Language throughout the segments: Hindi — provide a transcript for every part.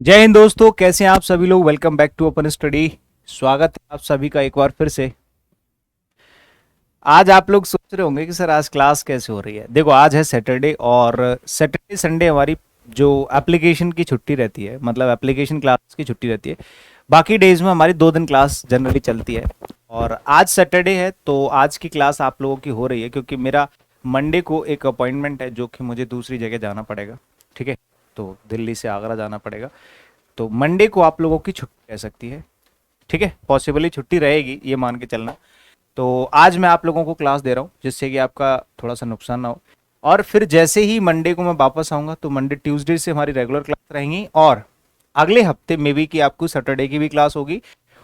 जय हिंद दोस्तों, कैसे हैं आप सभी लोग। Welcome back to open study. स्वागत है आप सभी का एक बार फिर से। आज आप लोग सोच रहे होंगे कि सर आज क्लास कैसे हो रही है। देखो, आज है सैटरडे और सैटरडे संडे हमारी जो एप्लीकेशन की छुट्टी रहती है, मतलब एप्लीकेशन क्लास की छुट्टी रहती है। बाकी डेज में हमारी 2 दिन क्लास जनरली चलती है। और आज सैटरडे है तो आज की क्लास आप लोगों की हो रही है, क्योंकि मेरा मंडे को एक अपॉइंटमेंट है जो कि मुझे दूसरी जगह जाना पड़ेगा। ठीक है, तो दिल्ली से आगरा जाना पड़ेगा। तो मंडे को आप लोगों की छुट्टी रह सकती है। ठीक है, पॉसिबली छुट्टी रहेगी, ये मान के चलना। तो आज मैं आप लोगों को क्लास दे रहा हूँ जिससे कि आपका थोड़ा सा नुकसान ना हो। और फिर जैसे ही मंडे को मैं वापस आऊँगा तो मंडे ट्यूसडे से हमारी रेगुलर क्लास रहेंगी, और अगले हफ्ते मे बी कि आपको सैटरडे की भी क्लास होगी।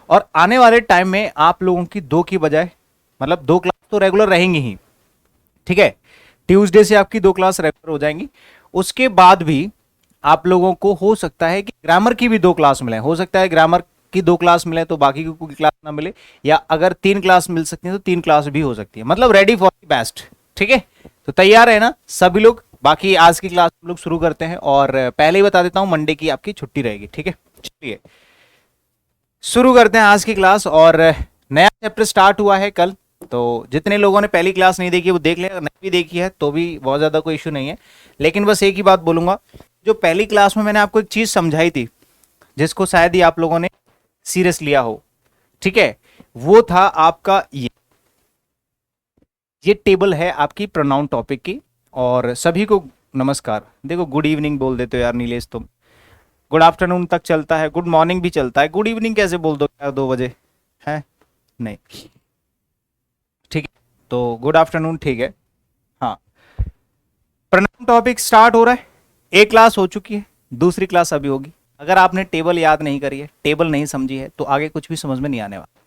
और आने वाले टाइम में आप लोगों की 2 की बजाय, मतलब 2 क्लास तो रेगुलर रहेंगी ही। ठीक है, ट्यूसडे से आपकी 2 क्लास रेगुलर हो जाएंगी। उसके बाद भी आप लोगों को हो सकता है कि ग्रामर की भी 2 क्लास मिले। हो सकता है ग्रामर की 2 क्लास मिले तो बाकी की कोई क्लास ना मिले, या अगर 3 क्लास मिल सकती है तो 3 क्लास भी हो सकती है। मतलब रेडी फॉर द बेस्ट। ठीक है, तो तैयार है ना सभी लोग। बाकी आज की क्लास हम लोग शुरू करते हैं, और पहले ही बता देता हूं मंडे की आपकी छुट्टी रहेगी। ठीक है, चलिए शुरू करते हैं आज की क्लास। और नया चैप्टर स्टार्ट हुआ है कल। तो जितने लोगों ने पहली क्लास नहीं देखी वो देख लें, अगर नहीं भी देखी है तो भी बहुत ज़्यादा कोई इशू नहीं है। लेकिन बस एक ही बात बोलूंगा, जो पहली क्लास में मैंने आपको एक चीज़ समझाई थी जिसको शायद ही आप लोगों ने सीरियस लिया हो। ठीक है, वो था आपका ये टेबल है आपकी प्रोनाउन टॉपिक की। और सभी को नमस्कार। देखो, गुड इवनिंग बोल देते हो यार नीलेश तुम। गुड आफ्टरनून तक चलता है, गुड मॉर्निंग भी चलता है, गुड इवनिंग कैसे बोल दो यार 2 बजे है। नहीं, ठीक है, तो गुड आफ्टरनून ठीक है। हाँ, प्रणाम टॉपिक स्टार्ट हो रहा है। एक क्लास हो चुकी है, दूसरी क्लास अभी होगी। अगर आपने टेबल याद नहीं करी है, टेबल नहीं समझी है, तो आगे कुछ भी समझ में नहीं आने वाला।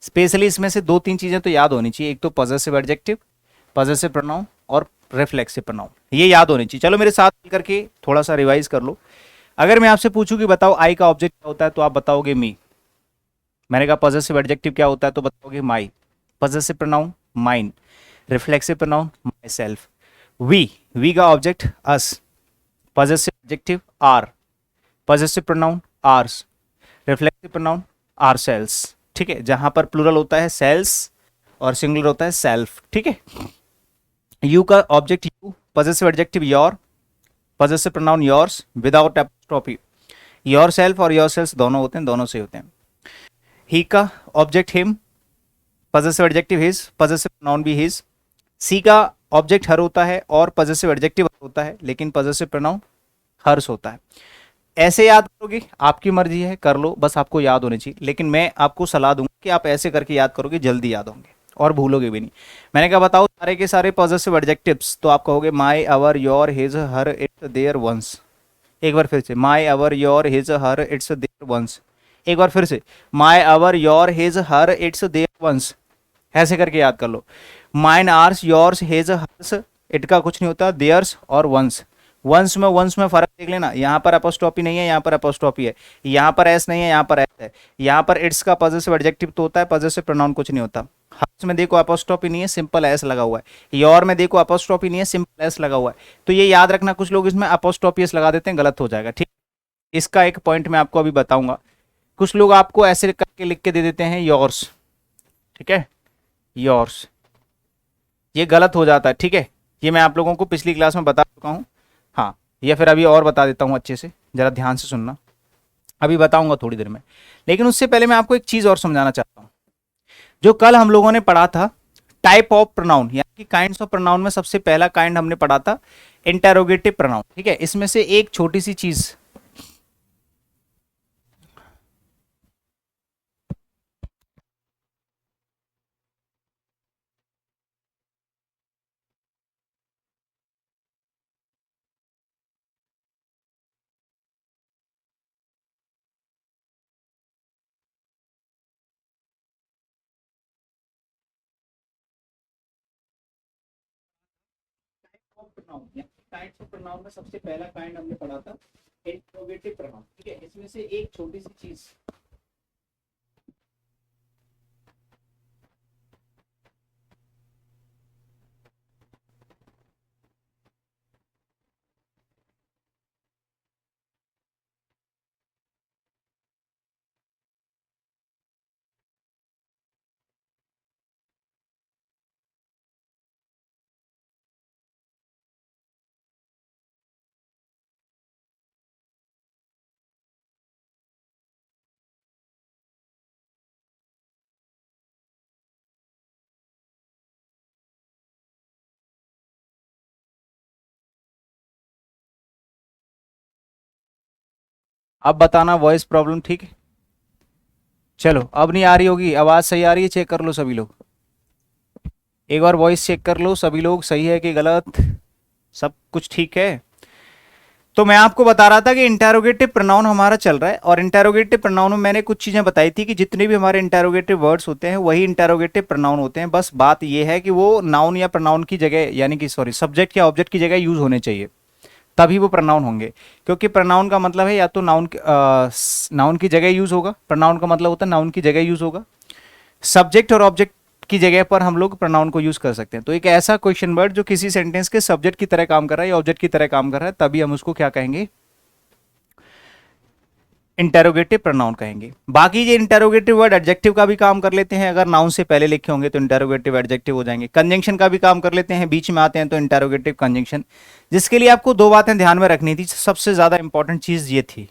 स्पेशली इसमें से 2-3 चीजें तो याद होनी चाहिए। एक तो पॉजेसिव एडजेक्टिव, पॉजेसिव प्रोनाउन, और रिफ्लेक्सिव प्रोनाउन, ये याद होनी चाहिए। चलो मेरे साथ मिल करके थोड़ा सा रिवाइज कर लो। अगर मैं आपसे पूछूं कि बताओ आई का ऑब्जेक्ट क्या होता है, तो आप बताओगे मी। मैंने कहा पॉजेसिव एडजेक्टिव क्या होता है, तो बताओगे my. Possessive pronoun mine. Reflexive pronoun myself. We, we का object us. Possessive adjective our. Possessive pronoun ours. Reflexive pronoun ourselves. ठीक है, जहां पर प्लूरल होता है सेल्स और सिंगुलर होता है सेल्फ। ठीक है, यू का object you. Possessive adjective your. Possessive pronoun yours without apostrophe. Your self और योर सेल्स दोनों होते हैं, दोनों से होते हैं। ही का object him. Possessive adjective his. Possessive pronoun भी हिज। सी का ऑब्जेक्ट हर होता है और पॉजेसिव एडजेक्टिव हर होता है, लेकिन पॉजेसिव प्रोनाउन हर्स होता है। ऐसे याद करोगे, आपकी मर्जी है, कर लो, बस आपको याद होनी चाहिए। लेकिन मैं आपको सलाह दूंगा कि आप ऐसे करके याद करोगे, जल्दी याद होंगे और भूलोगे भी नहीं। मैंने कहा बताओ सारे के सारे पॉजेसिव एडजेक्टिव्स, तो आप कहोगे my, our, your, his, her, its, their, once. एक बार फिर से, my, our, your, his, her, its, their, once. एक बार फिर से, my, our, your, his, her, its, their, once. ऐसे करके याद कर लो। Mine, ours, yours, his, hers. It का कुछ नहीं होता, देयर्स और वंस। वंस में फर्क देख लेना, यहाँ पर अपोस्ट्रोफी नहीं है, यहाँ पर अपोस्ट्रोफी है। यहाँ पर एस नहीं है, यहाँ पर एस है। यहाँ पर इट्स का पॉजेसिव एडजेक्टिव तो होता है, पॉजेसिव प्रोनाउन कुछ नहीं होता। हर्स में देखो अपोस्ट्रोफी नहीं है, सिंपल एस लगा हुआ है। योर में देखो अपोस्ट्रोफी नहीं है, सिंपल एस लगा हुआ है। तो ये याद रखना, कुछ लोग इसमें अपोस्ट्रोफी एस लगा देते हैं, गलत हो जाएगा। ठीक, इसका एक पॉइंट मैं आपको अभी बताऊंगा। कुछ लोग आपको ऐसे करके लिख के दे देते हैं योर्स। ठीक है, योर्स, ये गलत हो जाता है। ठीक है, ये मैं आप लोगों को पिछली क्लास में बता चुका हूँ। हाँ, या फिर अभी और बता देता हूँ अच्छे से, जरा ध्यान से सुनना। अभी बताऊंगा थोड़ी देर में, लेकिन उससे पहले मैं आपको एक चीज और समझाना चाहता हूँ। जो कल हम लोगों ने पढ़ा था टाइप ऑफ प्रोनाउन, यानी कि काइंड्स ऑफ प्रोनाउन में सबसे पहला काइंड हमने पढ़ा था इंटेरोगेटिव प्रोनाउन। ठीक है, इसमें से एक छोटी सी चीज, काइंड्स ऑफ प्रोनाउन में सबसे पहला काइंड हमने पढ़ा था इंटेरोगेटिव प्रोनाउन। ठीक है, इसमें से एक छोटी सी चीज, अब बताना वॉइस प्रॉब्लम ठीक है। चलो अब नहीं आ रही होगी, आवाज सही आ रही है, चेक कर लो सभी लोग, एक बार वॉइस चेक कर लो सभी लोग, सही है कि गलत, सब कुछ ठीक है। तो मैं आपको बता रहा था कि इंटेरोगेटिव प्रोनाउन हमारा चल रहा है, और इंटेरोगेटिव प्रोनाउन में मैंने कुछ चीजें बताई थी कि जितने भी हमारे इंटेरोगेटिव वर्ड्स होते हैं वही इंटेरोगेटिव प्रोनाउन होते हैं। बस बात यह है कि वो नाउन या प्रोनाउन की जगह, यानी कि सॉरी सब्जेक्ट या ऑब्जेक्ट की जगह यूज होने चाहिए, तभी वो प्रोनाउन होंगे। क्योंकि प्रोनाउन का मतलब है या तो नाउन की जगह यूज होगा, प्रोनाउन का मतलब होता है नाउन की जगह यूज होगा, सब्जेक्ट और ऑब्जेक्ट की जगह पर हम लोग प्रोनाउन को यूज कर सकते हैं। तो एक ऐसा क्वेश्चन वर्ड जो किसी सेंटेंस के सब्जेक्ट की तरह काम कर रहा है या ऑब्जेक्ट की तरह काम कर रहा है, तभी हम उसको क्या कहेंगे, इंटेरोगेटिव प्रोनाउन कहेंगे। बाकी ये इंटेरोगेटिव वर्ड एडजेक्टिव का भी काम कर लेते हैं, अगर नाउन से पहले लिखे होंगे तो इंटेरोगेटिव एडजेक्टिव हो जाएंगे। कंजंक्शन का भी काम कर लेते हैं, बीच में आते हैं तो इंटेरोगेटिव कंजंक्शन। जिसके लिए आपको दो बातें ध्यान में रखनी थी, सबसे ज्यादा इंपॉर्टेंट चीज ये थी,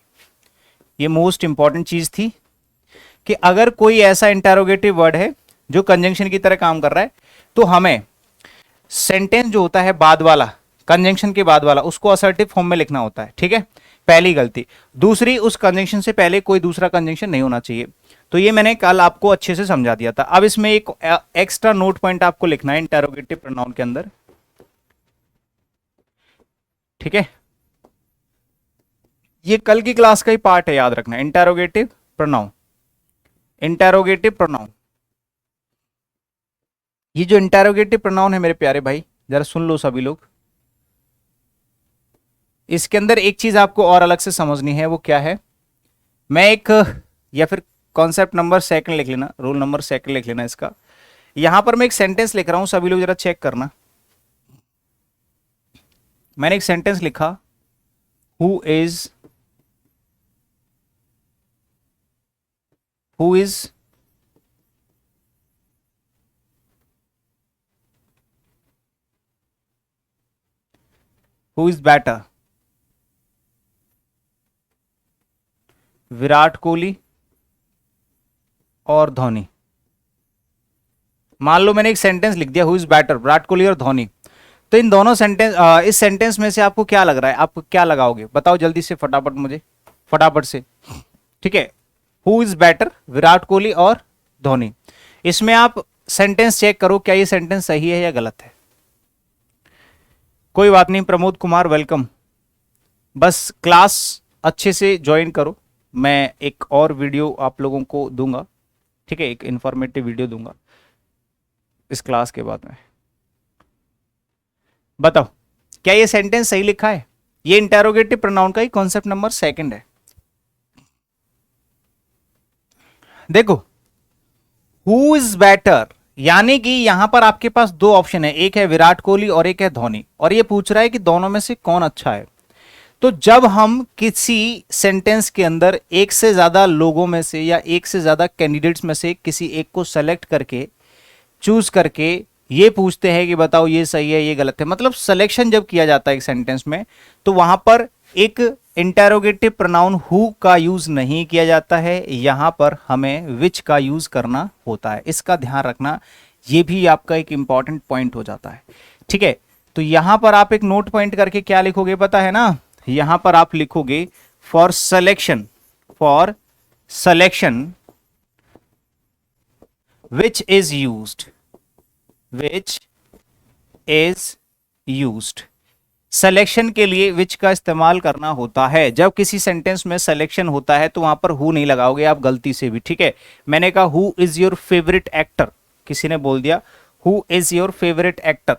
ये मोस्ट इंपॉर्टेंट चीज थी कि अगर कोई ऐसा इंटेरोगेटिव वर्ड है जो कंजंक्शन की तरह काम कर रहा है, तो हमें सेंटेंस जो होता है बाद वाला, कंजंक्शन के बाद वाला, उसको असर्टिव फॉर्म में लिखना होता है। ठीक है, पहली गलती। दूसरी, उस कंजंक्शन से पहले कोई दूसरा कंजंक्शन नहीं होना चाहिए। तो ये मैंने कल आपको अच्छे से समझा दिया था। अब इसमें एक एक्स्ट्रा नोट पॉइंट आपको लिखना है इंटेरोगेटिव प्रोनाउन के अंदर। ठीक है, ये कल की क्लास का ही पार्ट है, याद रखना, इंटेरोगेटिव प्रोनाउन। इंटेरोगेटिव प्रोनाउन, ये जो इंटेरोगेटिव प्रोनाउन है मेरे प्यारे भाई, जरा सुन लो सभी लोग। इसके अंदर एक चीज आपको और अलग से समझनी है, वो क्या है, मैं एक, या फिर कॉन्सेप्ट नंबर सेकंड लिख लेना, रूल नंबर सेकंड लिख लेना इसका। यहां पर मैं एक सेंटेंस लिख रहा हूं, सभी लोग जरा चेक करना। मैंने एक सेंटेंस लिखा, who is who is better, Virat Kohli और धोनी। मान लो मैंने एक सेंटेंस लिख दिया, who is better, Virat Kohli और धोनी। तो इन दोनों सेंटेंस, इस सेंटेंस में से आपको क्या लग रहा है, आप क्या लगाओगे, बताओ जल्दी से, फटाफट मुझे, फटाफट से। ठीक है, who is better, Virat Kohli और धोनी। इसमें आप सेंटेंस चेक करो, क्या ये सेंटेंस सही है या गलत है। कोई बात नहीं, प्रमोद कुमार वेलकम। बस क्लास अच्छे से ज्वाइन करो, मैं एक और वीडियो आप लोगों को दूंगा। ठीक है, एक इंफॉर्मेटिव वीडियो दूंगा इस क्लास के बाद में। बताओ क्या ये सेंटेंस सही लिखा है। ये इंटेरोगेटिव प्रोनाउन का ही कॉन्सेप्ट नंबर सेकंड है। देखो, हु इज बैटर, यानी कि यहां पर आपके पास दो ऑप्शन है, एक है विराट कोहली और एक है धोनी, और ये पूछ रहा है कि दोनों में से कौन अच्छा है। तो जब हम किसी सेंटेंस के अंदर एक से ज्यादा लोगों में से या एक से ज्यादा कैंडिडेट्स में से किसी एक को सेलेक्ट करके, चूज करके ये पूछते हैं कि बताओ ये सही है ये गलत है, मतलब सिलेक्शन जब किया जाता है एक सेंटेंस में, तो वहां पर एक इंटेरोगेटिव प्रोनाउन हु का यूज नहीं किया जाता है, यहां पर हमें विच का यूज करना होता है। इसका ध्यान रखना, ये भी आपका एक इंपॉर्टेंट पॉइंट हो जाता है। ठीक है, तो यहां पर आप एक नोट पॉइंट करके क्या लिखोगे पता है ना, यहां पर आप लिखोगे for selection, for selection which is used, which is used. Selection के लिए विच का इस्तेमाल करना होता है। जब किसी सेंटेंस में सिलेक्शन होता है तो वहां पर हु नहीं लगाओगे आप गलती से भी। ठीक है, मैंने कहा who is your favourite actor, किसी ने बोल दिया who is your favourite actor,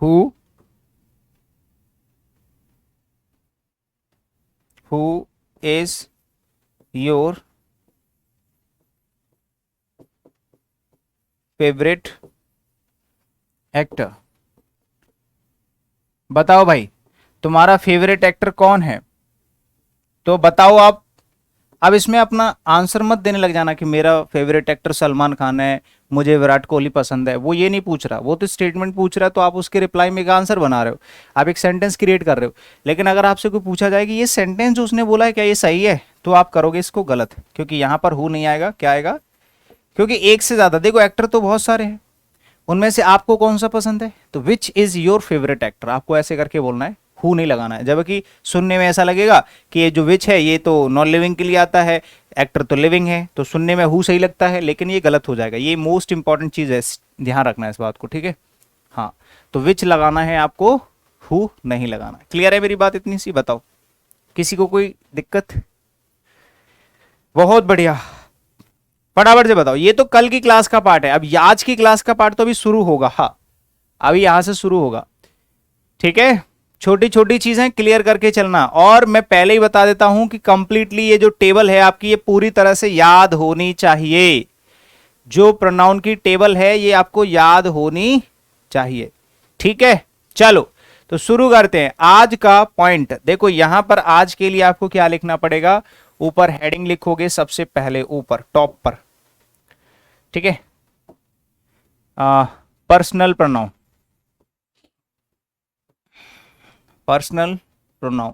who is your favourite actor. बताओ भाई तुम्हारा फेवरेट एक्टर कौन है, तो बताओ आप। अब इसमें अपना आंसर मत देने लग जाना कि मेरा फेवरेट एक्टर सलमान खान है, मुझे विराट कोहली पसंद है, वो ये नहीं पूछ रहा, वो तो स्टेटमेंट पूछ रहा है, तो आप उसके रिप्लाई में एक आंसर बना रहे हो, आप एक सेंटेंस क्रिएट कर रहे हो। लेकिन अगर आपसे कोई पूछा जाए कि ये सेंटेंस जो उसने बोला है क्या ये सही है, तो आप करोगे इसको गलत, क्योंकि यहां पर हु नहीं आएगा, क्या आएगा, क्योंकि एक से ज्यादा, देखो एक्टर तो बहुत सारे हैं, उनमें से आपको कौन सा पसंद है, तो which is your favourite actor, आपको ऐसे करके बोलना है, हु नहीं लगाना है। जबकि सुनने में ऐसा लगेगा कि ये जो विच है ये तो नॉन लिविंग के लिए आता है, एक्टर तो लिविंग है, तो सुनने में हु सही लगता है, लेकिन ये गलत हो जाएगा। ये मोस्ट इंपॉर्टेंट चीज है, ध्यान रखना है इस बात को, ठीक है। हाँ, तो विच लगाना है आपको, हु नहीं लगाना है। क्लियर है मेरी बात इतनी सी? बताओ, किसी को कोई दिक्कत? बहुत बढ़िया, फटाफट से बताओ। ये तो कल की क्लास का पार्ट है, अब आज की क्लास का पार्ट तो अभी शुरू होगा। हाँ, अभी यहां से शुरू होगा, ठीक है। छोटी छोटी चीजें क्लियर करके चलना। और मैं पहले ही बता देता हूं कि कंप्लीटली ये जो टेबल है आपकी, ये पूरी तरह से याद होनी चाहिए। जो प्रोनाउन की टेबल है ये आपको याद होनी चाहिए, ठीक है। चलो, तो शुरू करते हैं आज का पॉइंट। देखो यहां पर आज के लिए आपको क्या लिखना पड़ेगा, ऊपर हेडिंग लिखोगे सबसे पहले, ऊपर टॉप पर, ठीक है। Personal pronoun, personal pronoun.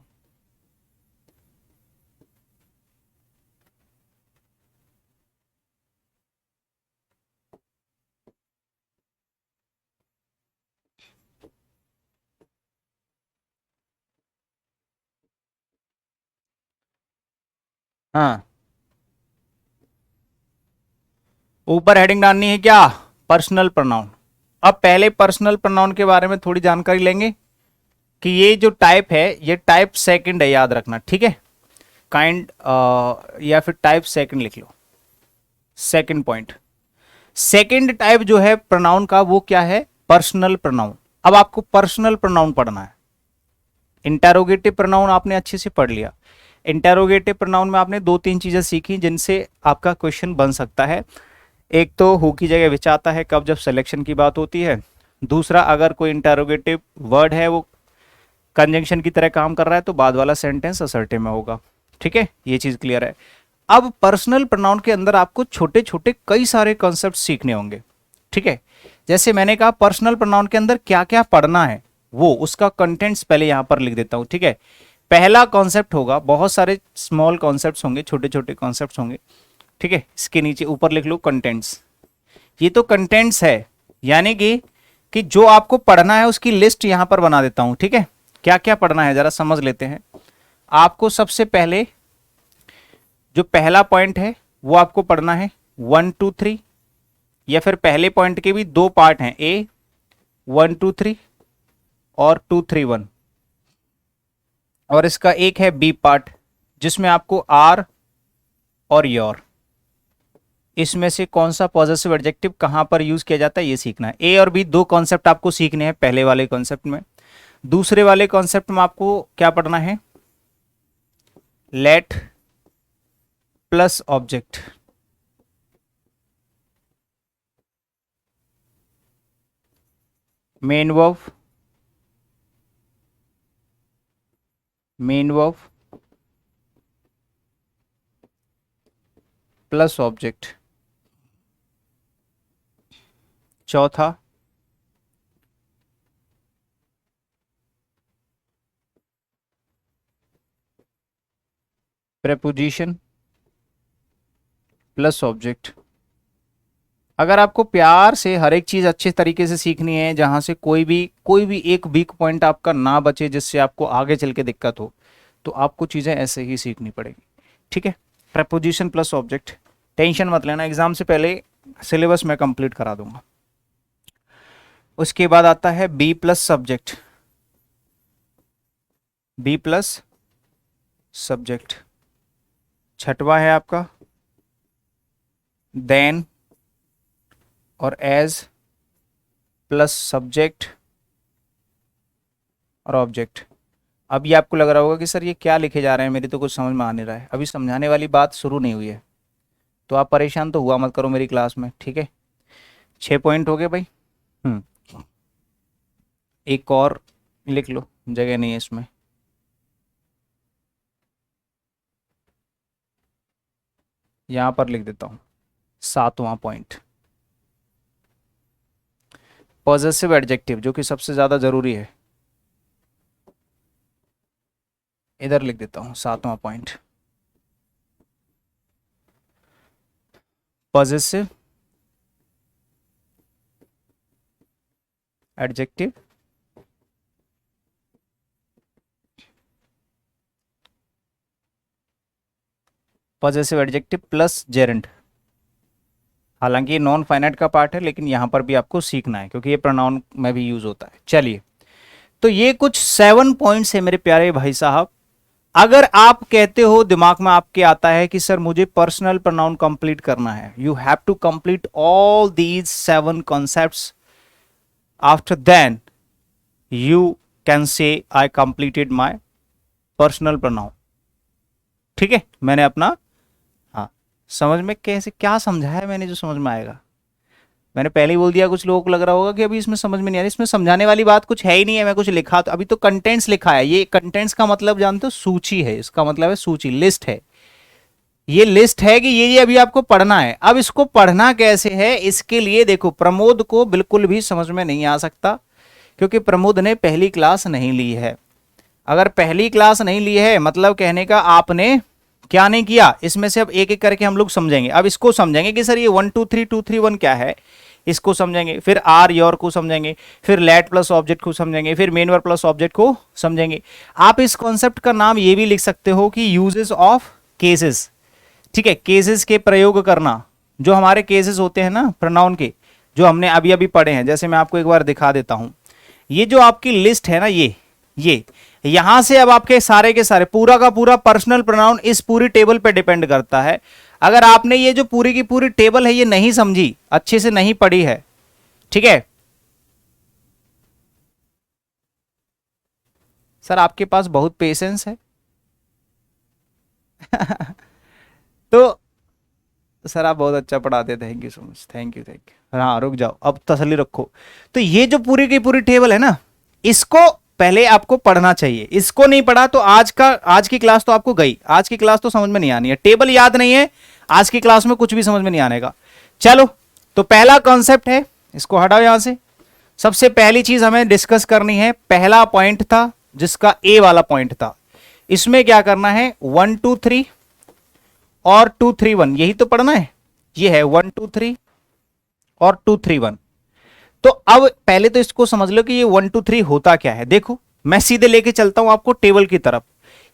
हाँ, ऊपर हेडिंग डालनी है क्या, पर्सनल प्रोनाउन। अब पहले पर्सनल प्रोनाउन के बारे में थोड़ी जानकारी लेंगे कि ये जो टाइप है ये टाइप सेकंड है, याद रखना, ठीक है। काइंड या फिर टाइप सेकंड लिख लो। सेकंड पॉइंट, सेकंड टाइप जो है प्रोनाउन का वो क्या है, पर्सनल प्रोनाउन। अब आपको पर्सनल प्रोनाउन पढ़ना है। इंटेरोगेटिव प्रोनाउन आपने अच्छे से पढ़ लिया। इंटेरोगेटिव प्रोनाउन में आपने दो तीन चीजें सीखी जिनसे आपका क्वेश्चन बन सकता है। एक तो हु की जगह विच आता है कब, जब सिलेक्शन की बात होती है। दूसरा, अगर कोई इंटेरोगेटिव वर्ड है वो कंजंक्शन की तरह काम कर रहा है तो बाद वाला सेंटेंस असर्टिव में होगा, ठीक है। ये चीज क्लियर है। अब पर्सनल प्रोनाउन के अंदर आपको छोटे छोटे कई सारे कॉन्सेप्ट सीखने होंगे, ठीक है। जैसे मैंने कहा पर्सनल प्रोनाउन के अंदर क्या क्या पढ़ना है, वो उसका कंटेंट्स पहले यहां पर लिख देता हूं, ठीक है। पहला कॉन्सेप्ट होगा, बहुत सारे स्मॉल कॉन्सेप्ट्स होंगे, छोटे छोटे कॉन्सेप्ट्स होंगे, ठीक है। इसके नीचे ऊपर लिख लो कंटेंट्स। ये तो कंटेंट्स है, यानी कि जो आपको पढ़ना है उसकी लिस्ट यहां पर बना देता हूं, ठीक है। क्या क्या पढ़ना है जरा समझ लेते हैं। आपको सबसे पहले जो पहला पॉइंट है वो आपको पढ़ना है 1 2 3, या फिर पहले पॉइंट के भी दो पार्ट हैं, ए 1 2 3 और 2 3 1, और इसका एक है बी पार्ट जिसमें आपको आर और योर, इसमें से कौन सा पॉजेसिव एडजेक्टिव कहां पर यूज किया जाता है ये सीखना है। ए और बी दो कॉन्सेप्ट आपको सीखने हैं पहले वाले कॉन्सेप्ट में। दूसरे वाले कॉन्सेप्ट में आपको क्या पढ़ना है, late plus object, main verb, main verb plus object. चौथा, प्रेपोजिशन प्लस ऑब्जेक्ट। अगर आपको प्यार से हर एक चीज अच्छे तरीके से सीखनी है, जहां से कोई भी एक वीक पॉइंट आपका ना बचे जिससे आपको आगे चल के दिक्कत हो, तो आपको चीजें ऐसे ही सीखनी पड़ेगी, ठीक है। प्रेपोजिशन प्लस ऑब्जेक्ट, टेंशन मत लेना, एग्जाम से पहले सिलेबस मैं कंप्लीट करा दूंगा। उसके बाद आता है B plus subject, B plus subject. छठवा है आपका देन और एज प्लस सब्जेक्ट और ऑब्जेक्ट। अब ये आपको लग रहा होगा कि सर ये क्या लिखे जा रहे हैं, मेरी तो कुछ समझ में आ नहीं रहा है, अभी समझाने वाली बात शुरू नहीं हुई है, तो आप परेशान तो हुआ मत करो मेरी क्लास में, ठीक है। 6 पॉइंट हो गए भाई। हम्म, एक और लिख लो, जगह नहीं है इसमें। यहां पर लिख देता हूं 7वां पॉइंट, पॉजेसिव एडजेक्टिव, जो कि सबसे ज्यादा जरूरी है। इधर लिख देता हूं 7वां point, possessive adjective possessive adjective plus gerund. हालांकि ये नॉन फाइनाइट का पार्ट है, लेकिन यहां पर भी आपको सीखना है क्योंकि ये प्रोनाउन में भी यूज होता है। चलिए, तो ये कुछ 7 पॉइंट्स है मेरे प्यारे भाई साहब। अगर आप कहते हो, दिमाग में आपके आता है कि सर मुझे पर्सनल प्रोनाउन कंप्लीट करना है, you have to complete all these 7 concepts, after then you can say I completed my personal pronoun. ठीक है, मैंने अपना, हाँ, समझ में कैसे क्या समझाया मैंने, जो समझ में आएगा। मैंने पहले ही बोल दिया, कुछ लोगों को लग रहा होगा कि अभी इसमें समझ में नहीं आ रही, इसमें समझाने वाली बात कुछ है ही नहीं है। मैं कुछ लिखा तो अभी तो कंटेंट्स लिखा है। ये कंटेंट्स का मतलब जानते हो, सूची है। इसका मतलब है सूची, लिस्ट है। ये लिस्ट है कि ये अभी आपको पढ़ना है। अब इसको पढ़ना कैसे है, इसके लिए देखो, प्रमोद को बिल्कुल भी समझ में नहीं आ सकता क्योंकि प्रमोद ने पहली क्लास नहीं ली है। अगर पहली क्लास नहीं ली है मतलब कहने का आपने क्या नहीं किया। इसमें से अब एक एक करके हम लोग समझेंगे। अब इसको समझेंगे कि सर ये 1 2 3 2 3 1 क्या है, इसको समझेंगे। फिर आर योर को समझेंगे, फिर लेट प्लस ऑब्जेक्ट को समझेंगे, फिर मेन वर्ब प्लस ऑब्जेक्ट को समझेंगे। आप इस कॉन्सेप्ट का नाम ये भी लिख सकते हो कि यूजेस ऑफ केसेस। ठीक है, केसेस के प्रयोग करना। जो हमारे केसेस होते हैं ना प्रोनाउन के, जो हमने अभी अभी पढ़े हैं, जैसे मैं आपको एक बार दिखा देता हूं। ये जो आपकी लिस्ट है ना, ये यहां से अब आपके सारे के सारे, पूरा का पूरा पर्सनल प्रोनाउन इस पूरी टेबल पे डिपेंड करता है। अगर आपने ये जो पूरी की पूरी टेबल है ये नहीं समझी, अच्छे से नहीं पढ़ी है, ठीक है सर, आपके पास बहुत पेशेंस है। तो सर आप बहुत अच्छा पढ़ाते, thank you so much, thank you thank you. हाँ रुक जाओ, अब तसल्ली रखो। तो ये जो पूरी की पूरी टेबल है ना, इसको पहले आपको पढ़ना चाहिए। इसको नहीं पढ़ा तो आज की क्लास तो आपको गई, आज की क्लास तो समझ में नहीं आनी है। टेबल याद नहीं है, आज की क्लास में कुछ भी समझ में नहीं आने का। चलो, तो पहला कॉन्सेप्ट है, इसको हटाओ यहां से। सबसे पहली चीज हमें डिस्कस करनी है, पहला पॉइंट था जिसका ए वाला पॉइंट था। इसमें क्या करना है, 1 2 3 और 2 3 1, यही तो पढ़ना है। ये है 1 2 3 और 2 3 1। तो अब पहले तो इसको समझ लो कि ये 1 2 3 होता क्या है। देखो, मैं सीधे लेके चलता हूं आपको टेबल की तरफ।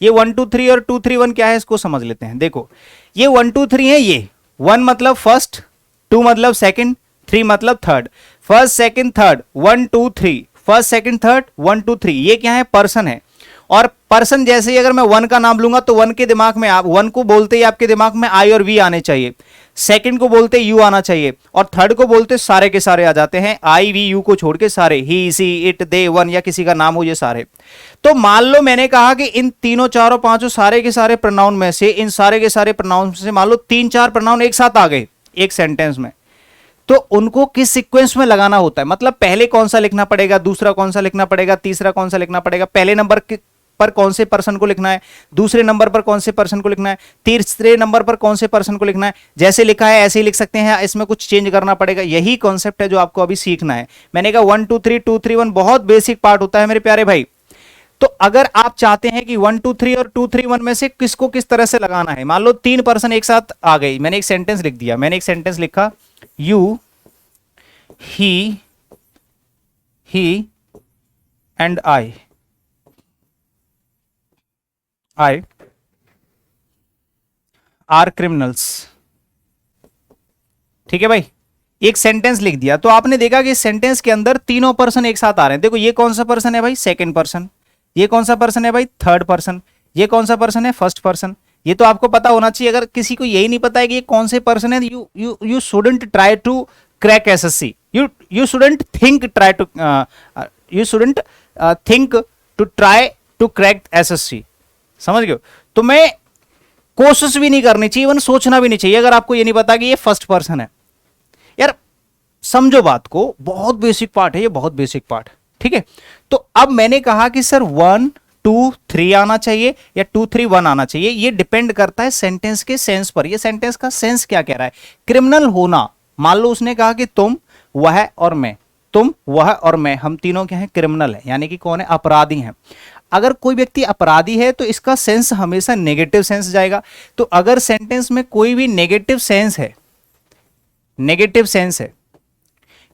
ये 1 2 3 और 2 3 1 क्या है, इसको समझ लेते हैं। देखो, ये 1 2 3 है। ये 1 मतलब फर्स्ट, 2 मतलब सेकंड, 3 मतलब third. First second third, 1 2 3, first second third 1 2 3। ये क्या है, पर्सन है। और पर्सन जैसे ही अगर मैं 1 का नाम लूंगा तो 1 के दिमाग में, आप 1 को बोलते ही आपके दिमाग में आई और वी आने चाहिए। सेकंड को बोलते यू आना चाहिए, और थर्ड को बोलते सारे के सारे आ जाते हैं, आई वी यू को छोड़ के सारे, ही सी इट दे वन या किसी का नाम हो, ये सारे। तो मान लो मैंने कहा कि इन तीनों चारों पांचों सारे के सारे प्रोनाउन में से, इन सारे के सारे प्रोनाउन से मान लो 3 4 प्रोनाउन एक साथ आ गए एक सेंटेंस में, तो उनको किस सीक्वेंस में लगाना होता है। मतलब पहले कौन सा लिखना पड़ेगा, दूसरा कौन सा लिखना पड़ेगा, तीसरा कौन सा लिखना पड़ेगा, पहले नंबर पर कौन से पर्सन को लिखना है, दूसरे नंबर पर कौन से पर्सन को लिखना है, तीसरे नंबर पर कौन से पर्सन को लिखना है। जैसे लिखा है ऐसे ही लिख सकते हैं, इसमें कुछ चेंज करना पड़ेगा। यही कॉन्सेप्ट है जो आपको अभी सीखना है। मैंने कहा 1 2 3 2 3 1 बहुत बेसिक पार्ट होता है मेरे प्यारे भाई। तो अगर आप चाहते हैं कि 1 2 3 और 2 3 1 में से किसको किस तरह से लगाना है, मान लो 3 पर्सन एक साथ आ गए, मैंने एक सेंटेंस लिख दिया, मैंने एक सेंटेंस लिखा, you he and I R criminals. ठीक है भाई, एक सेंटेंस लिख दिया। तो आपने देखा कि सेंटेंस के अंदर तीनों पर्सन एक साथ आ रहे हैं। देखो, ये कौन सा पर्सन है भाई, सेकंड पर्सन। ये कौन सा पर्सन है भाई, थर्ड पर्सन। ये कौन सा पर्सन है, फर्स्ट पर्सन। ये तो आपको पता होना चाहिए। अगर किसी को यही नहीं पता है कि ये कौन से पर्सन है, you shouldn't try to crack SSC, you shouldn't think try to you shouldn't think to try to crack SSC. समझ गए? तो मैं कोशिश भी नहीं करनी चाहिए, इवन सोचना भी नहीं चाहिए, अगर आपको ये नहीं पता कि ये फर्स्ट पर्सन है। यार समझो बात को, बहुत बेसिक पार्ट है ये, बहुत बेसिक पार्ट। ठीक है, तो अब मैंने कहा कि सर 1 2 3 आना चाहिए या 2 3 1 आना चाहिए। ये डिपेंड करता है सेंटेंस के सेंस पर। ये सेंटेंस का सेंस क्या कह रहा है। क्रिमिनल होना, मान लो उसने कहा कि तुम, वह और मैं, तुम, वह और मैं, हम तीनों क्या हैं, क्रिमिनल है, यानी कि कौन है, अपराधी हैं। अगर कोई व्यक्ति अपराधी है तो इसका सेंस हमेशा नेगेटिव सेंस जाएगा। तो अगर सेंटेंस में कोई भी नेगेटिव सेंस है, नेगेटिव सेंस है,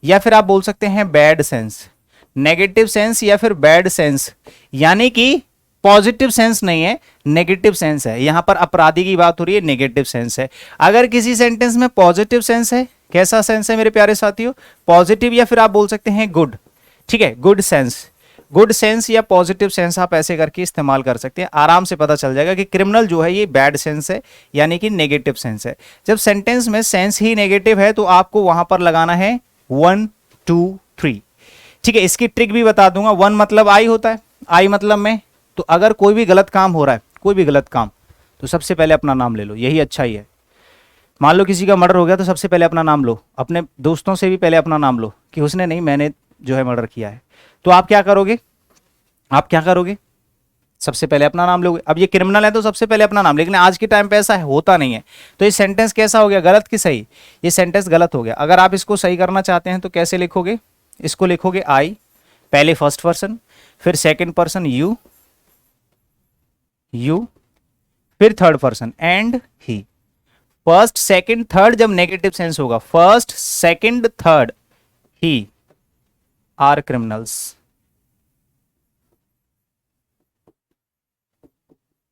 या फिर आप बोल सकते हैं बैड सेंस, नेगेटिव सेंस या फिर बैड सेंस, यानी कि पॉजिटिव सेंस नहीं है, नेगेटिव सेंस है। यहां पर अपराधी की बात हो रही है, नेगेटिव सेंस है। अगर किसी सेंटेंस में पॉजिटिव सेंस है, कैसा सेंस है मेरे प्यारे साथियों, पॉजिटिव, या फिर आप बोल सकते हैं गुड, ठीक है, गुड सेंस, गुड सेंस या पॉजिटिव सेंस आप ऐसे करके इस्तेमाल कर सकते हैं। आराम से पता चल जाएगा कि क्रिमिनल जो है ये बैड सेंस है, यानी कि नेगेटिव सेंस है। जब सेंटेंस में सेंस ही नेगेटिव है तो आपको वहां पर लगाना है 1 2 3, ठीक है। इसकी ट्रिक भी बता दूंगा। 1 मतलब आई होता है, आई मतलब मैं, तो अगर कोई भी गलत काम हो रहा है, कोई भी गलत काम, तो सबसे पहले अपना नाम ले लो, यही अच्छा ही है। मान लो किसी का मर्डर हो गया तो सबसे पहले अपना नाम लो, अपने दोस्तों से भी पहले अपना नाम लो कि उसने नहीं, मैंने जो है मर्डर किया है। तो आप क्या करोगे, आप क्या करोगे, सबसे पहले अपना नाम लोगे। अब ये क्रिमिनल है तो सबसे पहले अपना नाम, लेकिन आज के टाइम पे ऐसा होता नहीं है। तो ये सेंटेंस कैसा हो गया, गलत कि सही, ये सेंटेंस गलत हो गया। अगर आप इसको सही करना चाहते हैं तो कैसे लिखोगे, इसको लिखोगे आई, पहले फर्स्ट पर्सन, फिर सेकंड पर्सन यू, यू, फिर third person and he. First second third जब नेगेटिव सेंस होगा, first second third, he are criminals,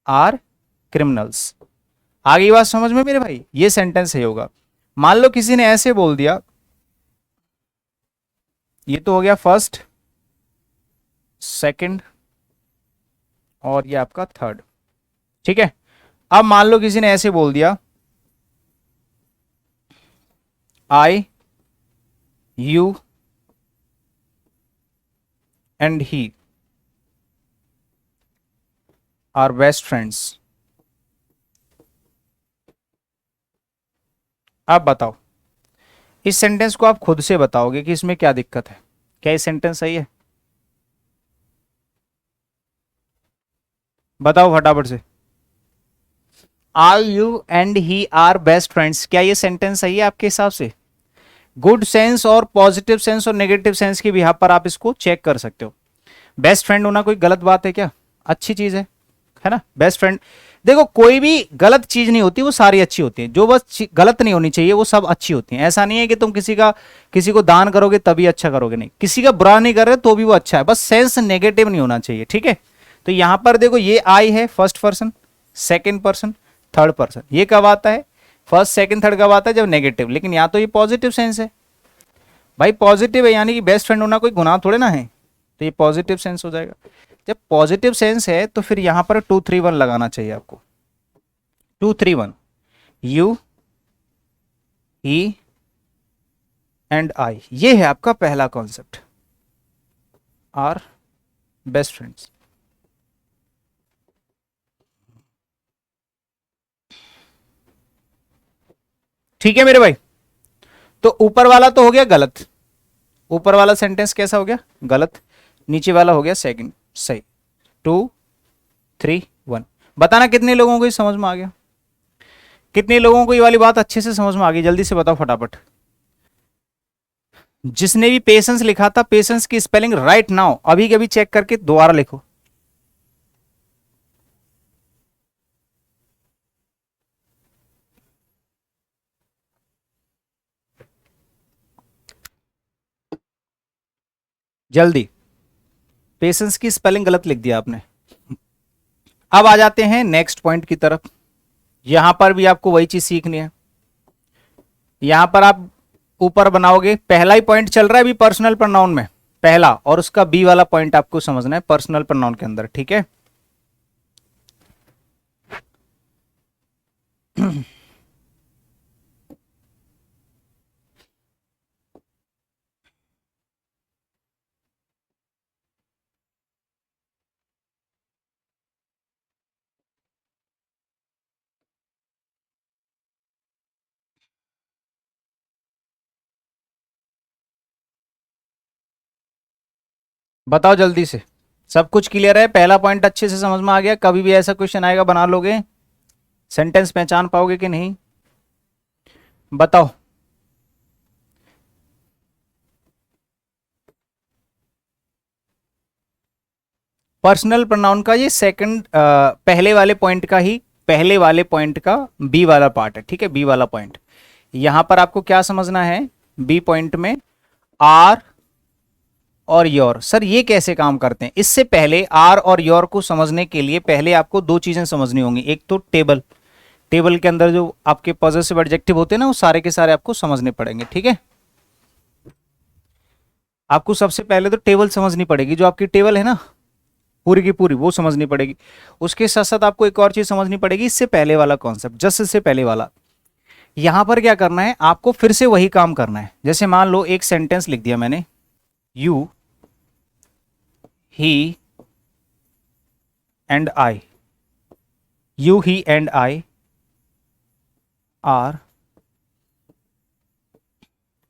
are criminals. आगे बात समझ में मेरे भाई, ये सेंटेंस सही होगा। मान लो किसी ने ऐसे बोल दिया, ये तो हो गया फर्स्ट सेकंड और ये आपका थर्ड, ठीक है। अब मान लो किसी ने ऐसे बोल दिया, I, you and he are best friends. अब बताओ, इस सेंटेंस को आप खुद से बताओगे कि इसमें क्या दिक्कत है, क्या ये सेंटेंस सही है, बताओ फटाफट से। Are you and he are best friends, क्या ये सेंटेंस सही है आपके हिसाब से? गुड सेंस और पॉजिटिव सेंस और नेगेटिव सेंस के बिहाफ पर आप इसको चेक कर सकते हो। बेस्ट फ्रेंड होना कोई गलत बात है क्या? अच्छी चीज है ना। बेस्ट फ्रेंड, देखो कोई भी गलत चीज नहीं होती, वो सारी अच्छी होती है। जो बस गलत नहीं होनी चाहिए वो सब अच्छी होती है। ऐसा नहीं है कि तुम किसी को दान करोगे तभी अच्छा करोगे, नहीं, किसी का बुरा नहीं कर रहे तो भी वो अच्छा है, बस सेंस नेगेटिव नहीं होना चाहिए, ठीक है। तो यहां पर देखो ये आई है first person, second person, third person, ये कब आता है, फर्स्ट सेकंड थर्ड कब आता है, जब नेगेटिव। लेकिन यहाँ तो ये पॉजिटिव सेंस है भाई, पॉजिटिव है, यानी कि बेस्ट फ्रेंड होना कोई गुनाह थोड़े ना है, तो ये पॉजिटिव सेंस हो जाएगा। जब पॉजिटिव सेंस है तो फिर यहां पर 2 3 1 लगाना चाहिए आपको, 2 3 1, यू, ही एंड आई, ये है आपका पहला कॉन्सेप्ट, आर बेस्ट फ्रेंड्स। ठीक है मेरे भाई, तो ऊपर वाला तो हो गया गलत, ऊपर वाला सेंटेंस कैसा हो गया, गलत, नीचे वाला हो गया सेकंड सही। 2 3 1, बताना कितने लोगों को ये समझ में आ गया, कितने लोगों को ये वाली बात अच्छे से समझ में आ गई, जल्दी से बताओ फटाफट। जिसने भी पेशेंस लिखा था, पेशेंस की स्पेलिंग राइट नाउ अभी के अभी चेक करके दोबारा लिखो। जल्दी, पेशेंस की स्पेलिंग गलत लिख दिया आपने। अब आ जाते हैं नेक्स्ट पॉइंट की तरफ। यहां पर भी आपको वही चीज सीखनी है। यहां पर आप ऊपर बनाओगे, पहला ही पॉइंट चल रहा है अभी पर्सनल प्रोनाउन में, पहला, और उसका बी वाला पॉइंट आपको समझना है पर्सनल प्रोनाउन के अंदर, ठीक है। बताओ जल्दी से, सब कुछ क्लियर है, पहला पॉइंट अच्छे से समझ में आ गया? कभी भी ऐसा क्वेश्चन आएगा बना लोगे, सेंटेंस पहचान पाओगे कि नहीं, बताओ। पर्सनल प्रोनाउन का ये सेकंड, पहले वाले पॉइंट का ही, पहले वाले पॉइंट का बी वाला पार्ट है, ठीक है, बी वाला पॉइंट। यहां पर आपको क्या समझना है, बी पॉइंट में आर और योर। सर ये कैसे काम करते हैं? इससे पहले आर और योर को समझने के लिए पहले आपको दो चीजें समझनी होंगी। एक तो टेबल, टेबल के अंदर जो आपके पॉजेसिव एडजेक्टिव होते हैं ना, वो सारे के सारे आपको समझने पड़ेंगे, ठीक है। आपको सबसे पहले तो टेबल समझनी पड़ेगी, जो आपकी टेबल है ना पूरी की पूरी, वो समझनी पड़ेगी। उसके साथ साथ आपको एक और चीज समझनी पड़ेगी, इससे पहले वाला कॉन्सेप्ट, जस्ट इससे पहले वाला। यहां पर क्या करना है, आपको फिर से वही काम करना है। जैसे मान लो एक सेंटेंस लिख दिया मैंने, you he and I, you he and I R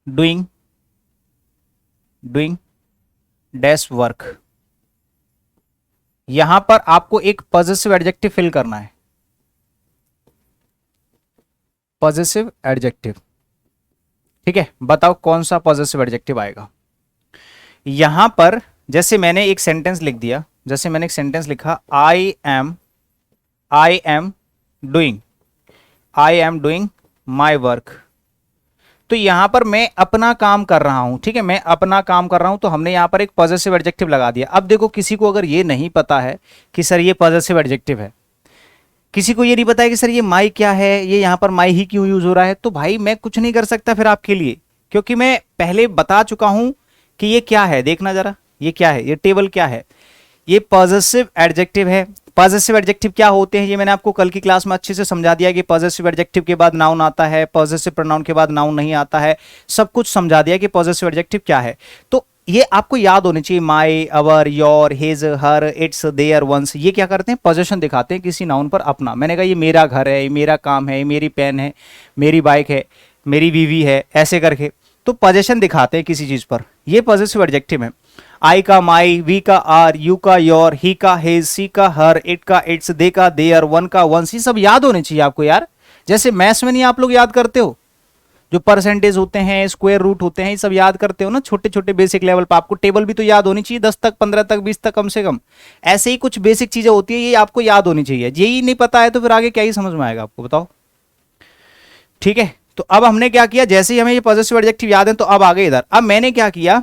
doing dash work. यहां पर आपको एक पॉजेसिव एडजेक्टिव फिल करना है, पॉजेसिव एडजेक्टिव, ठीक है। बताओ कौन सा पॉजेसिव एडजेक्टिव आएगा यहां पर। जैसे मैंने एक सेंटेंस लिख दिया, जैसे मैंने एक सेंटेंस लिखा, I am doing my work. तो यहां पर मैं अपना काम कर रहा हूं, ठीक है, मैं अपना काम कर रहा हूं, तो हमने यहां पर एक पॉजेसिव एडजेक्टिव लगा दिया। अब देखो, किसी को अगर ये नहीं पता है कि सर ये पॉजेसिव एडजेक्टिव है, किसी को ये नहीं पता है कि सर ये माई क्या है, ये यहां पर माई ही क्यों यूज हो रहा है, तो भाई मैं कुछ नहीं कर सकता फिर आपके लिए, क्योंकि मैं पहले बता चुका हूं कि ये क्या है। देखना जरा, ये क्या है, ये टेबल क्या है, ये पॉजेसिव एडजेक्टिव है। पॉजेसिव एडजेक्टिव क्या होते हैं ये मैंने आपको कल की क्लास में अच्छे से समझा दिया कि पॉजेसिव एडजेक्टिव के बाद नाउन आता है, पॉजेसिव प्रोनाउन के बाद नाउन नहीं आता है, सब कुछ समझा दिया कि पॉजेसिव एडजेक्टिव क्या है। तो ये आपको याद होनी चाहिए, my, our, your, his, her, its, their, once, ये क्या करते हैं, पोजेशन दिखाते हैं किसी नाउन पर अपना। मैंने कहा ये मेरा घर है, ये मेरा काम है, ये मेरी पेन है, मेरी बाइक है, मेरी बीवी है, ऐसे करके तो पोजेशन दिखाते हैं किसी चीज पर, ये पॉजेसिव एडजेक्टिव है। आई का माई, वी का आर, यू का योर, ही का हिज, सी का हर, इट का इट्स, दे का देयर, वन का वंस, ये सब याद होने चाहिए आपको यार। जैसे मैथ्स में नहीं आप लोग याद करते हो, जो परसेंटेज होते हैं, स्क्वायर रूट होते हैं, ये सब याद करते हो ना छोटे छोटे बेसिक लेवल पर। आपको टेबल भी तो याद होनी चाहिए, 10 तक, 15 तक, 20 तक कम से कम। ऐसे ही कुछ बेसिक चीजें होती है, ये आपको याद होनी चाहिए। यही नहीं पता है तो फिर आगे क्या ही समझ में आएगा आपको, बताओ, ठीक है। तो अब हमने क्या किया, जैसे ही हमें ये पॉजिटिव एडजेक्टिव याद है तो अब आगे इधर, अब मैंने क्या किया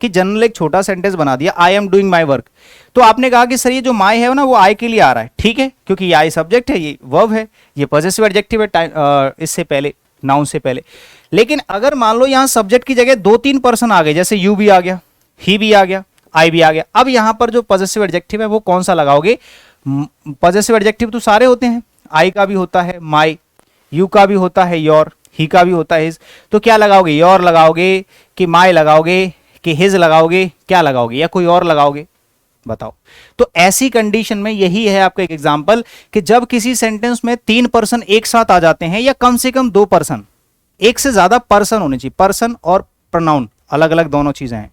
कि जनरल एक छोटा सेंटेंस बना दिया, I am doing my work. तो आपने कहा कि सर ये जो माई है ना वो आई के लिए आ रहा है, ठीक है, क्योंकि ये आई सब्जेक्ट है, ये वर्ब है, ये पॉजिटिव एडजेक्टिव है इससे पहले, नाउन से पहले। लेकिन अगर मान लो यहां सब्जेक्ट की जगह 2-3 पर्सन आ गए, जैसे यू भी आ गया, ही भी आ गया, आई भी आ गया, अब यहां पर जो पॉजिटिव एडजेक्टिव है वो कौन सा लगाओगे? पॉजिटिव एडजेक्टिव तो सारे होते हैं, आई का भी होता है माई, यू का भी होता है योर, ही का भी होता है हिज। तो क्या लगाओगे, योर लगाओगे कि माई लगाओगे कि हिज लगाओगे, क्या लगाओगे, या कोई और लगाओगे, बताओ। तो ऐसी कंडीशन में यही है आपका एक एग्जांपल कि जब किसी सेंटेंस में 3 पर्सन एक साथ आ जाते हैं, या कम से कम 2 पर्सन, एक से ज्यादा पर्सन होने चाहिए। पर्सन और प्रोनाउन अलग अलग दोनों चीजें हैं,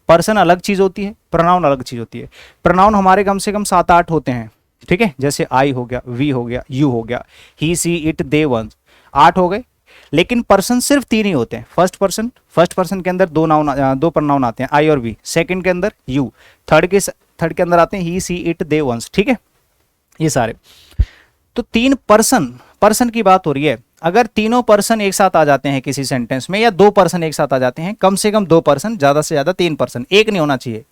पर्सन अलग चीज होती है, प्रोनाउन अलग चीज होती है। प्रोनाउन हमारे कम से कम 7-8 होते हैं, ठीक है, जैसे आई हो गया, वी हो गया, यू हो गया, ही, सी, इट, दे, वंस, 8 हो गए। लेकिन पर्सन सिर्फ 3 ही होते हैं। फर्स्ट पर्सन के अंदर 2 प्रोनाउन आते हैं, आई और वी। सेकंड के अंदर यू, थर्ड के अंदर आते हैं ही, सी, इट, दे, वंस, ठीक है, ये सारे। तो 3 पर्सन की बात हो रही है। अगर तीनों पर्सन एक साथ आ जाते हैं किसी सेंटेंस में, या 2 पर्सन एक साथ आ जाते हैं, कम से कम 2 पर्सन, ज्यादा से ज्यादा 3 पर्सन, एक नहीं होना चाहिए,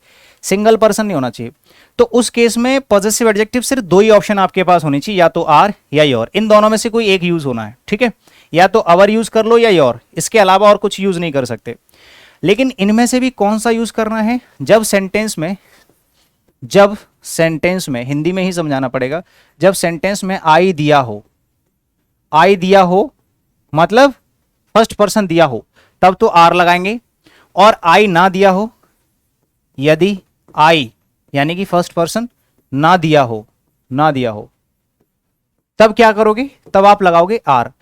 सिंगल पर्सन नहीं होना चाहिए। तो उस केस में पॉजिटिव एडजेक्टिव सिर्फ 2 ही ऑप्शन आपके पास होनी चाहिए, या तो आर या योर, इन दोनों में से कोई एक यूज होना है, ठीक है। या तो अवर यूज कर लो या योर, इसके अलावा और कुछ यूज नहीं कर सकते। लेकिन इनमें से भी कौन सा यूज करना है? जब सेंटेंस में हिंदी में ही समझाना पड़ेगा, जब सेंटेंस में आई दिया हो, मतलब फर्स्ट पर्सन दिया हो, तब तो आर लगाएंगे। और आई ना दिया हो, यदि आई यानी कि फर्स्ट पर्सन ना दिया हो, तब क्या करोगे? तब आप लगाओगे आर,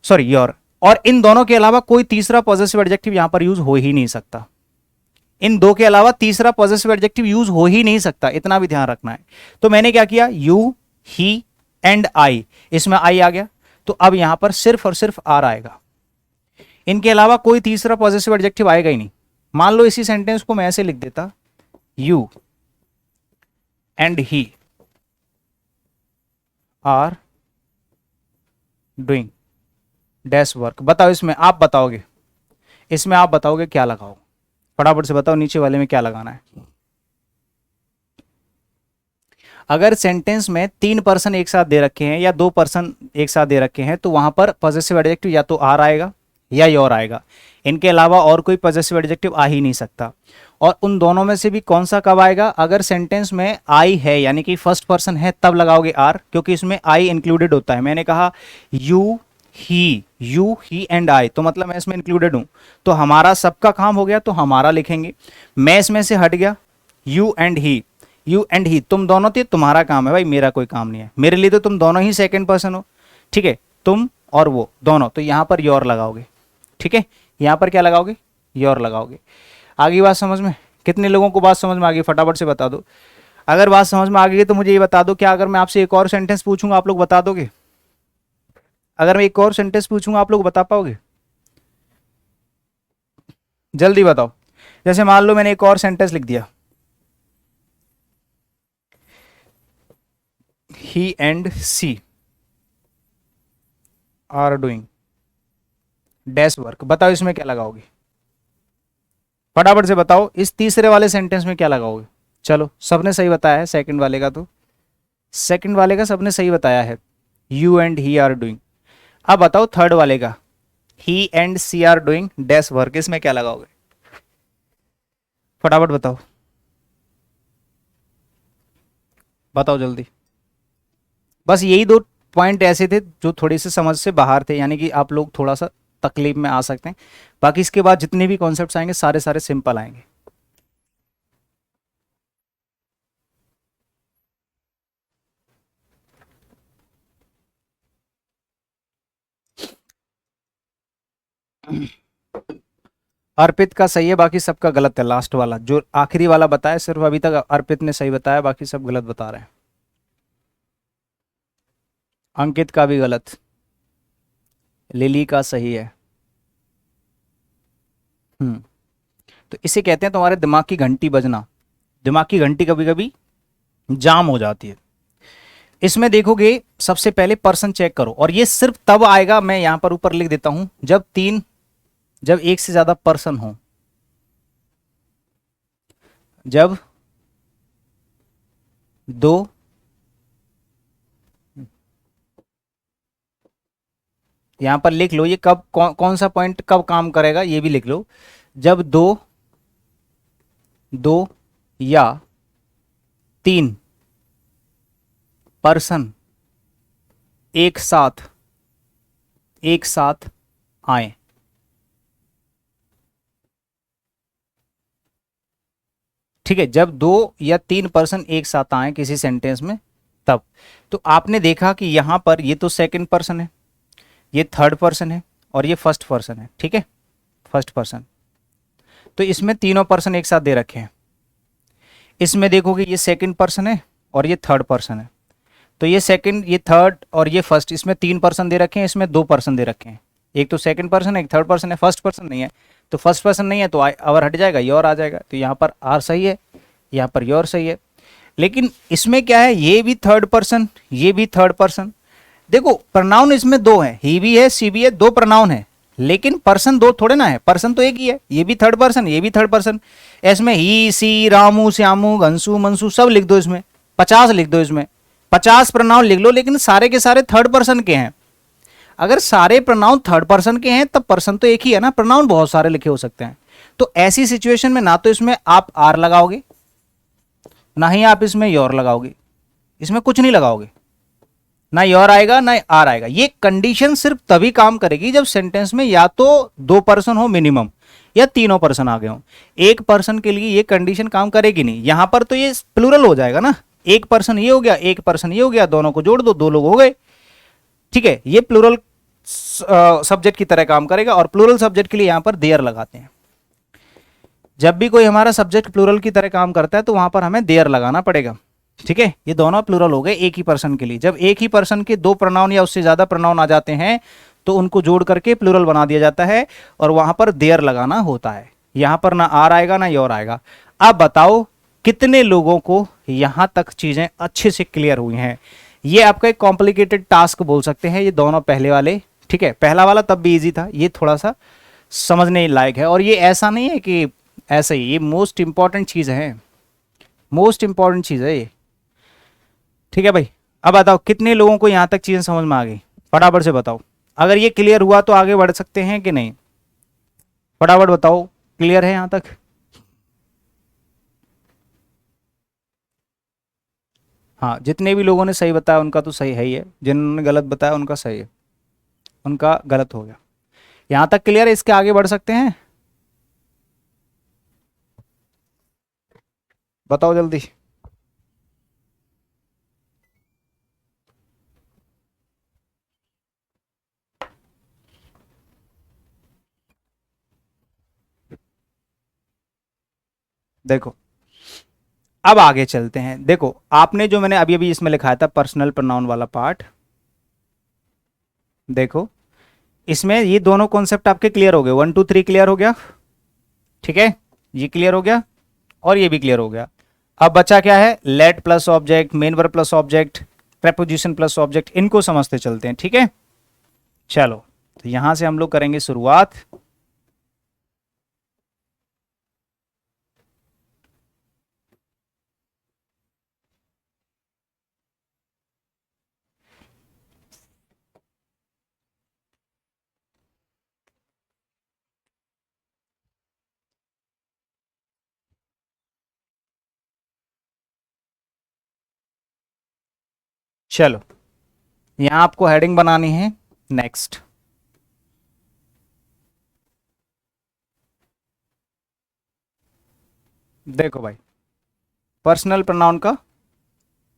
सॉरी योर। और इन दोनों के अलावा कोई तीसरा पॉजिटिव एडजेक्टिव यहां पर यूज हो ही नहीं सकता। इन 2 के अलावा तीसरा पॉजिटिव एडजेक्टिव यूज हो ही नहीं सकता, इतना भी ध्यान रखना है। तो मैंने क्या किया, यू, ही एंड आई, इसमें आई आ गया, तो अब यहां पर सिर्फ और सिर्फ आर आएगा। इनके अलावा कोई तीसरा पॉजिटिव एडजेक्टिव आएगा ही नहीं। मान लो इसी सेंटेंस को मैं ऐसे लिख देता, you and he are doing dash work. बताओ, इसमें आप बताओगे क्या लगाओ? फटाफट से बताओ नीचे वाले में क्या लगाना है। अगर सेंटेंस में 3 पर्सन एक साथ दे रखे हैं या 2 पर्सन एक साथ दे रखे हैं तो वहां पर पॉजेसिव एडजेक्टिव या तो आर आएगा या योर आएगा। इनके अलावा और कोई पॉजेसिव एडजेक्टिव आ ही नहीं सकता। और उन दोनों में से भी कौन सा कब आएगा? अगर सेंटेंस में आई है यानी कि फर्स्ट पर्सन है तब लगाओगे आर, क्योंकि इसमें आई इंक्लूडेड होता है। मैंने कहा यू ही एंड आई, तो मतलब मैं इसमें इंक्लूडेड हूं, तो हमारा सबका काम हो गया तो हमारा लिखेंगे। मैं इसमें से हट गया, यू एंड ही तुम दोनों थे, तुम्हारा काम है भाई, मेरा कोई काम नहीं है। मेरे लिए तो तुम दोनों ही सेकंड पर्सन हो, ठीक है, तुम और वो दोनों, तो यहां पर योर लगाओगे। ठीक है, यहां पर क्या लगाओगे? योर लगाओगे। आगे बात समझ में? कितने लोगों को बात समझ में आ गई? फटाफट से बता दो। अगर बात समझ में आ गई तो मुझे ये बता दो, क्या अगर मैं आपसे एक और सेंटेंस पूछूंगा आप लोग बता दोगे? अगर मैं एक और सेंटेंस पूछूंगा आप लोग बता पाओगे? जल्दी बताओ। जैसे मान लो मैंने एक और सेंटेंस लिख दिया, he and she are doing dash work. बताओ इसमें क्या लगाओगे? फटाफट से बताओ, इस तीसरे वाले सेंटेंस में क्या लगाओगे? चलो, सबने सही बताया है सेकंड वाले का, तो सेकंड वाले का सबने सही बताया है, you and he are doing. अब बताओ थर्ड वाले का, he and she are doing dash work, इसमें क्या लगाओगे? फटाफट बताओ, बताओ जल्दी। बस यही दो पॉइंट ऐसे थे जो थोड़े से समझ से बाहर थे, यानी कि आप लोग थोड़ा सा तकलीफ में आ सकते हैं। बाकी इसके बाद जितने भी कॉन्सेप्ट्स आएंगे सारे सारे सिंपल आएंगे। अर्पित का सही है, बाकी सबका गलत है। लास्ट वाला जो आखिरी वाला बताया सिर्फ अभी तक अर्पित ने सही बताया, बाकी सब गलत बता रहे हैं। अंकित का भी गलत, लिली का सही है। तो इसे कहते हैं तुम्हारे दिमाग की घंटी बजना। दिमाग की घंटी कभी कभी जाम हो जाती है। इसमें देखोगे सबसे पहले पर्सन चेक करो, और ये सिर्फ तब आएगा, मैं यहां पर ऊपर लिख देता हूं, जब एक से ज्यादा पर्सन हो, जब दो यहां पर लिख लो, ये कब कौन सा पॉइंट कब काम करेगा ये भी लिख लो। जब दो या 3 पर्सन एक साथ आए। ठीक है, जब 2 या 3 पर्सन एक साथ आए किसी सेंटेंस में तब। तो आपने देखा कि यहां पर ये तो सेकंड पर्सन है, ये थर्ड पर्सन है और ये फर्स्ट पर्सन है। ठीक है, फर्स्ट पर्सन, तो इसमें तीनों पर्सन एक साथ दे रखे हैं। इसमें देखोगे ये सेकंड पर्सन है और ये थर्ड पर्सन है, तो ये सेकंड, ये थर्ड और ये फर्स्ट, इसमें 3 पर्सन दे रखे हैं, इसमें 2 पर्सन दे रखे हैं। एक तो सेकंड पर्सन है, एक थर्ड पर्सन है, फर्स्ट पर्सन नहीं है। तो फर्स्ट पर्सन नहीं है तो आवर हट जाएगा, योर आ जाएगा। तो यहाँ पर आर सही है, यहाँ पर योर सही है। लेकिन इसमें क्या है, ये भी थर्ड पर्सन, ये भी थर्ड पर्सन। देखो प्रोनाउन इसमें 2 है, ही भी है सी भी है, 2 प्रोनाउन है, लेकिन पर्सन 2 थोड़े ना है, पर्सन तो एक ही है। ये भी थर्ड पर्सन, ये भी थर्ड पर्सन। इसमें ही सी रामू श्यामू घंसू मनसू सब लिख दो, इसमें 50 लिख दो, इसमें 50 प्रोनाउन लिख लो, लेकिन सारे के सारे थर्ड पर्सन के हैं। अगर सारे प्रोनाउन थर्ड पर्सन के हैं तब पर्सन तो एक ही है ना, प्रोनाउन बहुत सारे लिखे हो सकते हैं। तो ऐसी सिचुएशन में ना तो इसमें आप आर लगाओगे, ना ही आप इसमें योर लगाओगे, इसमें कुछ नहीं लगाओगे, ना योर आएगा ना आर आएगा। ये कंडीशन सिर्फ तभी काम करेगी जब सेंटेंस में या तो 2 पर्सन हो मिनिमम या तीनों पर्सन आ गए हो। एक पर्सन के लिए ये कंडीशन काम करेगी नहीं। यहां पर तो ये प्लूरल हो जाएगा ना, एक पर्सन ये हो गया, एक पर्सन ये हो गया, दोनों को जोड़ दो, 2 लोग हो गए। ठीक है, ये प्लूरल सब्जेक्ट की तरह काम करेगा। और प्लूरल सब्जेक्ट के लिए यहां पर देयर लगाते हैं। जब भी कोई हमारा सब्जेक्ट प्लूरल की तरह काम करता है तो वहां पर हमें देयर लगाना पड़ेगा। ठीक है, ये दोनों प्लूरल हो गए एक ही पर्सन के लिए। जब एक ही पर्सन के 2 प्रोनाउन या उससे ज्यादा प्रोनाउन आ जाते हैं तो उनको जोड़ करके प्लूरल बना दिया जाता है और वहां पर देयर लगाना होता है। यहां पर ना आर आएगा ना योर आएगा। अब बताओ कितने लोगों को यहां तक चीजें अच्छे से क्लियर हुई हैं? ये आपका एक कॉम्प्लिकेटेड टास्क बोल सकते हैं ये दोनों पहले वाले। ठीक है, पहला वाला तब भी इजी था, ये थोड़ा सा समझने लायक है। और ये ऐसा नहीं है कि ऐसे ही, ये मोस्ट इंपॉर्टेंट चीज है, मोस्ट इंपॉर्टेंट चीज है ये। ठीक है भाई, अब बताओ कितने लोगों को यहां तक चीजें समझ में आ गई, फटाफट से बताओ। अगर ये क्लियर हुआ तो आगे बढ़ सकते हैं कि नहीं, फटाफट बताओ, क्लियर है यहां तक? हाँ, जितने भी लोगों ने सही बताया उनका तो सही है ही है, जिन्होंने गलत बताया उनका सही है, उनका गलत हो गया। यहां तक क्लियर है, इसके आगे बढ़ सकते हैं? बताओ जल्दी। देखो, अब आगे चलते हैं। देखो, आपने जो मैंने अभी अभी इसमें लिखाया था पर्सनल प्रोनाउन वाला पार्ट, देखो इसमें ये दोनों कॉन्सेप्ट आपके क्लियर हो गए, 1 2 3 क्लियर हो गया। ठीक है, ये क्लियर हो गया और ये भी क्लियर हो गया। अब बचा क्या है, late plus object, main verb plus object, preposition plus object, इनको समझते चलते हैं। ठीक है, चलो तो यहां से हम लोग करेंगे शुरुआत। चलो, यहां आपको हेडिंग बनानी है नेक्स्ट। देखो भाई, पर्सनल प्रोनाउन का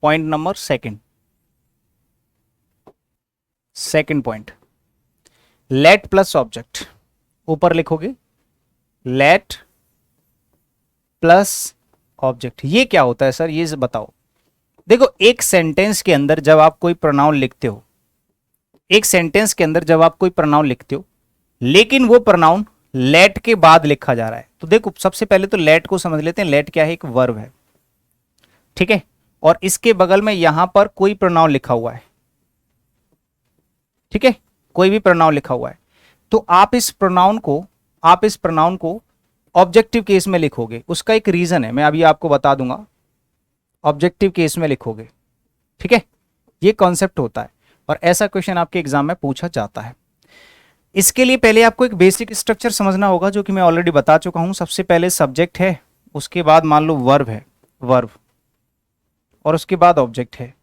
point number second, second point, late plus object. ऊपर लिखोगे लेट प्लस ऑब्जेक्ट, ये क्या होता है सर, ये बताओ। देखो, एक सेंटेंस के अंदर जब आप कोई प्रोनाउन लिखते हो, एक सेंटेंस के अंदर जब आप कोई प्रोनाउन लिखते हो, लेकिन वो प्रोनाउन लेट के बाद लिखा जा रहा है, तो देखो सबसे पहले तो लेट को समझ लेते हैं। लेट क्या है, एक वर्ब है। ठीक है, और इसके बगल में यहां पर कोई प्रोनाउन लिखा हुआ है। ठीक है, कोई भी प्रोनाउन लिखा हुआ है, तो आप इस प्रोनाउन को ऑब्जेक्टिव केस में लिखोगे। उसका एक रीजन है, मैं अभी आपको बता दूंगा। ऑब्जेक्टिव केस में लिखोगे। ठीक है, ये कॉन्सेप्ट होता है और ऐसा क्वेश्चन आपके एग्जाम में पूछा जाता है। इसके लिए पहले आपको एक बेसिक स्ट्रक्चर समझना होगा, जो कि मैं ऑलरेडी बता चुका हूं। सबसे पहले सब्जेक्ट है, उसके बाद मान लो वर्ब है, वर्ब, और उसके बाद ऑब्जेक्ट है।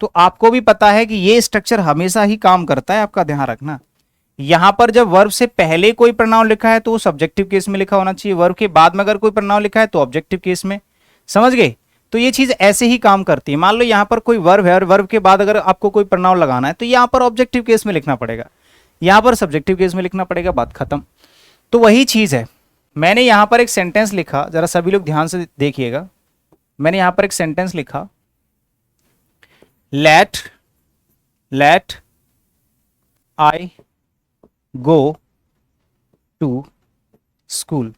तो आपको भी पता है कि ये स्ट्रक्चर हमेशा ही काम करता है, आपका ध्यान रखना। यहां पर जब वर्ब से पहले कोई प्रोनाउन लिखा है तो वो सब्जेक्टिव केस में लिखा होना चाहिए, वर्ब के बाद में अगर कोई प्रोनाउन लिखा है तो ऑब्जेक्टिव केस में। समझ गए? तो ये चीज ऐसे ही काम करती है। मान लो यहां पर कोई वर्ब है और वर्ब के बाद अगर आपको कोई प्रोनाउन लगाना है तो यहां पर ऑब्जेक्टिव केस में लिखना पड़ेगा, यहां पर सब्जेक्टिव केस में लिखना पड़ेगा, बात खत्म। तो वही चीज है। मैंने यहां पर एक सेंटेंस लिखा, जरा सभी लोग ध्यान से देखिएगा। मैंने यहां पर एक सेंटेंस लिखा, let I go to school,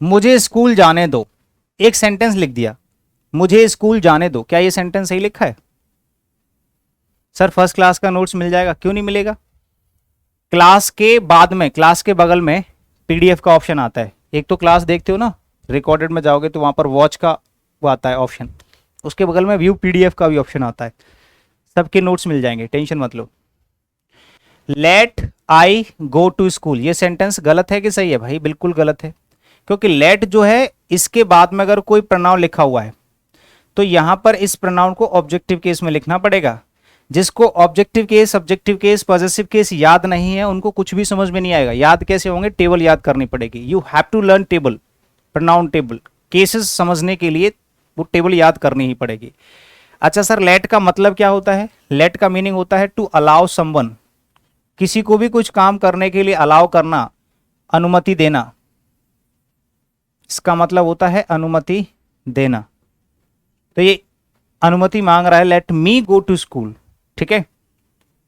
मुझे स्कूल जाने दो। एक सेंटेंस लिख दिया, मुझे स्कूल जाने दो। क्या ये सेंटेंस सही लिखा है? सर फर्स्ट क्लास का नोट्स मिल जाएगा, क्यों नहीं मिलेगा? क्लास के बाद में, क्लास के बगल में पीडीएफ का ऑप्शन आता है। एक तो क्लास देखते हो ना, रिकॉर्डेड में जाओगे तो वहां पर वॉच का वो आता है ऑप्शन, उसके बगल में व्यू पीडीएफ का भी ऑप्शन आता है। सबके नोट्स मिल जाएंगे, टेंशन मत लो। Let I go to school, ये सेंटेंस गलत है कि सही है भाई? बिल्कुल गलत है, क्योंकि लेट जो है इसके बाद में अगर कोई प्रोनाउन लिखा हुआ है तो यहां पर इस प्रोनाउन को ऑब्जेक्टिव केस में लिखना पड़ेगा। जिसको objective case, subjective case, possessive case याद नहीं है उनको कुछ भी समझ में नहीं आएगा। याद कैसे होंगे? टेबल याद करनी पड़ेगी। You have to learn table, pronoun table. Cases समझने के लिए वो टेबल याद करनी ही पड़ेगी। अच्छा सर, लेट का मतलब क्या होता है? लेट का मीनिंग होता है टू अलाउ समवन, किसी को भी कुछ काम करने के लिए अलाउ करना, अनुमति देना। इसका मतलब होता है अनुमति देना। तो ये अनुमति मांग रहा है, let me go to school. ठीक है,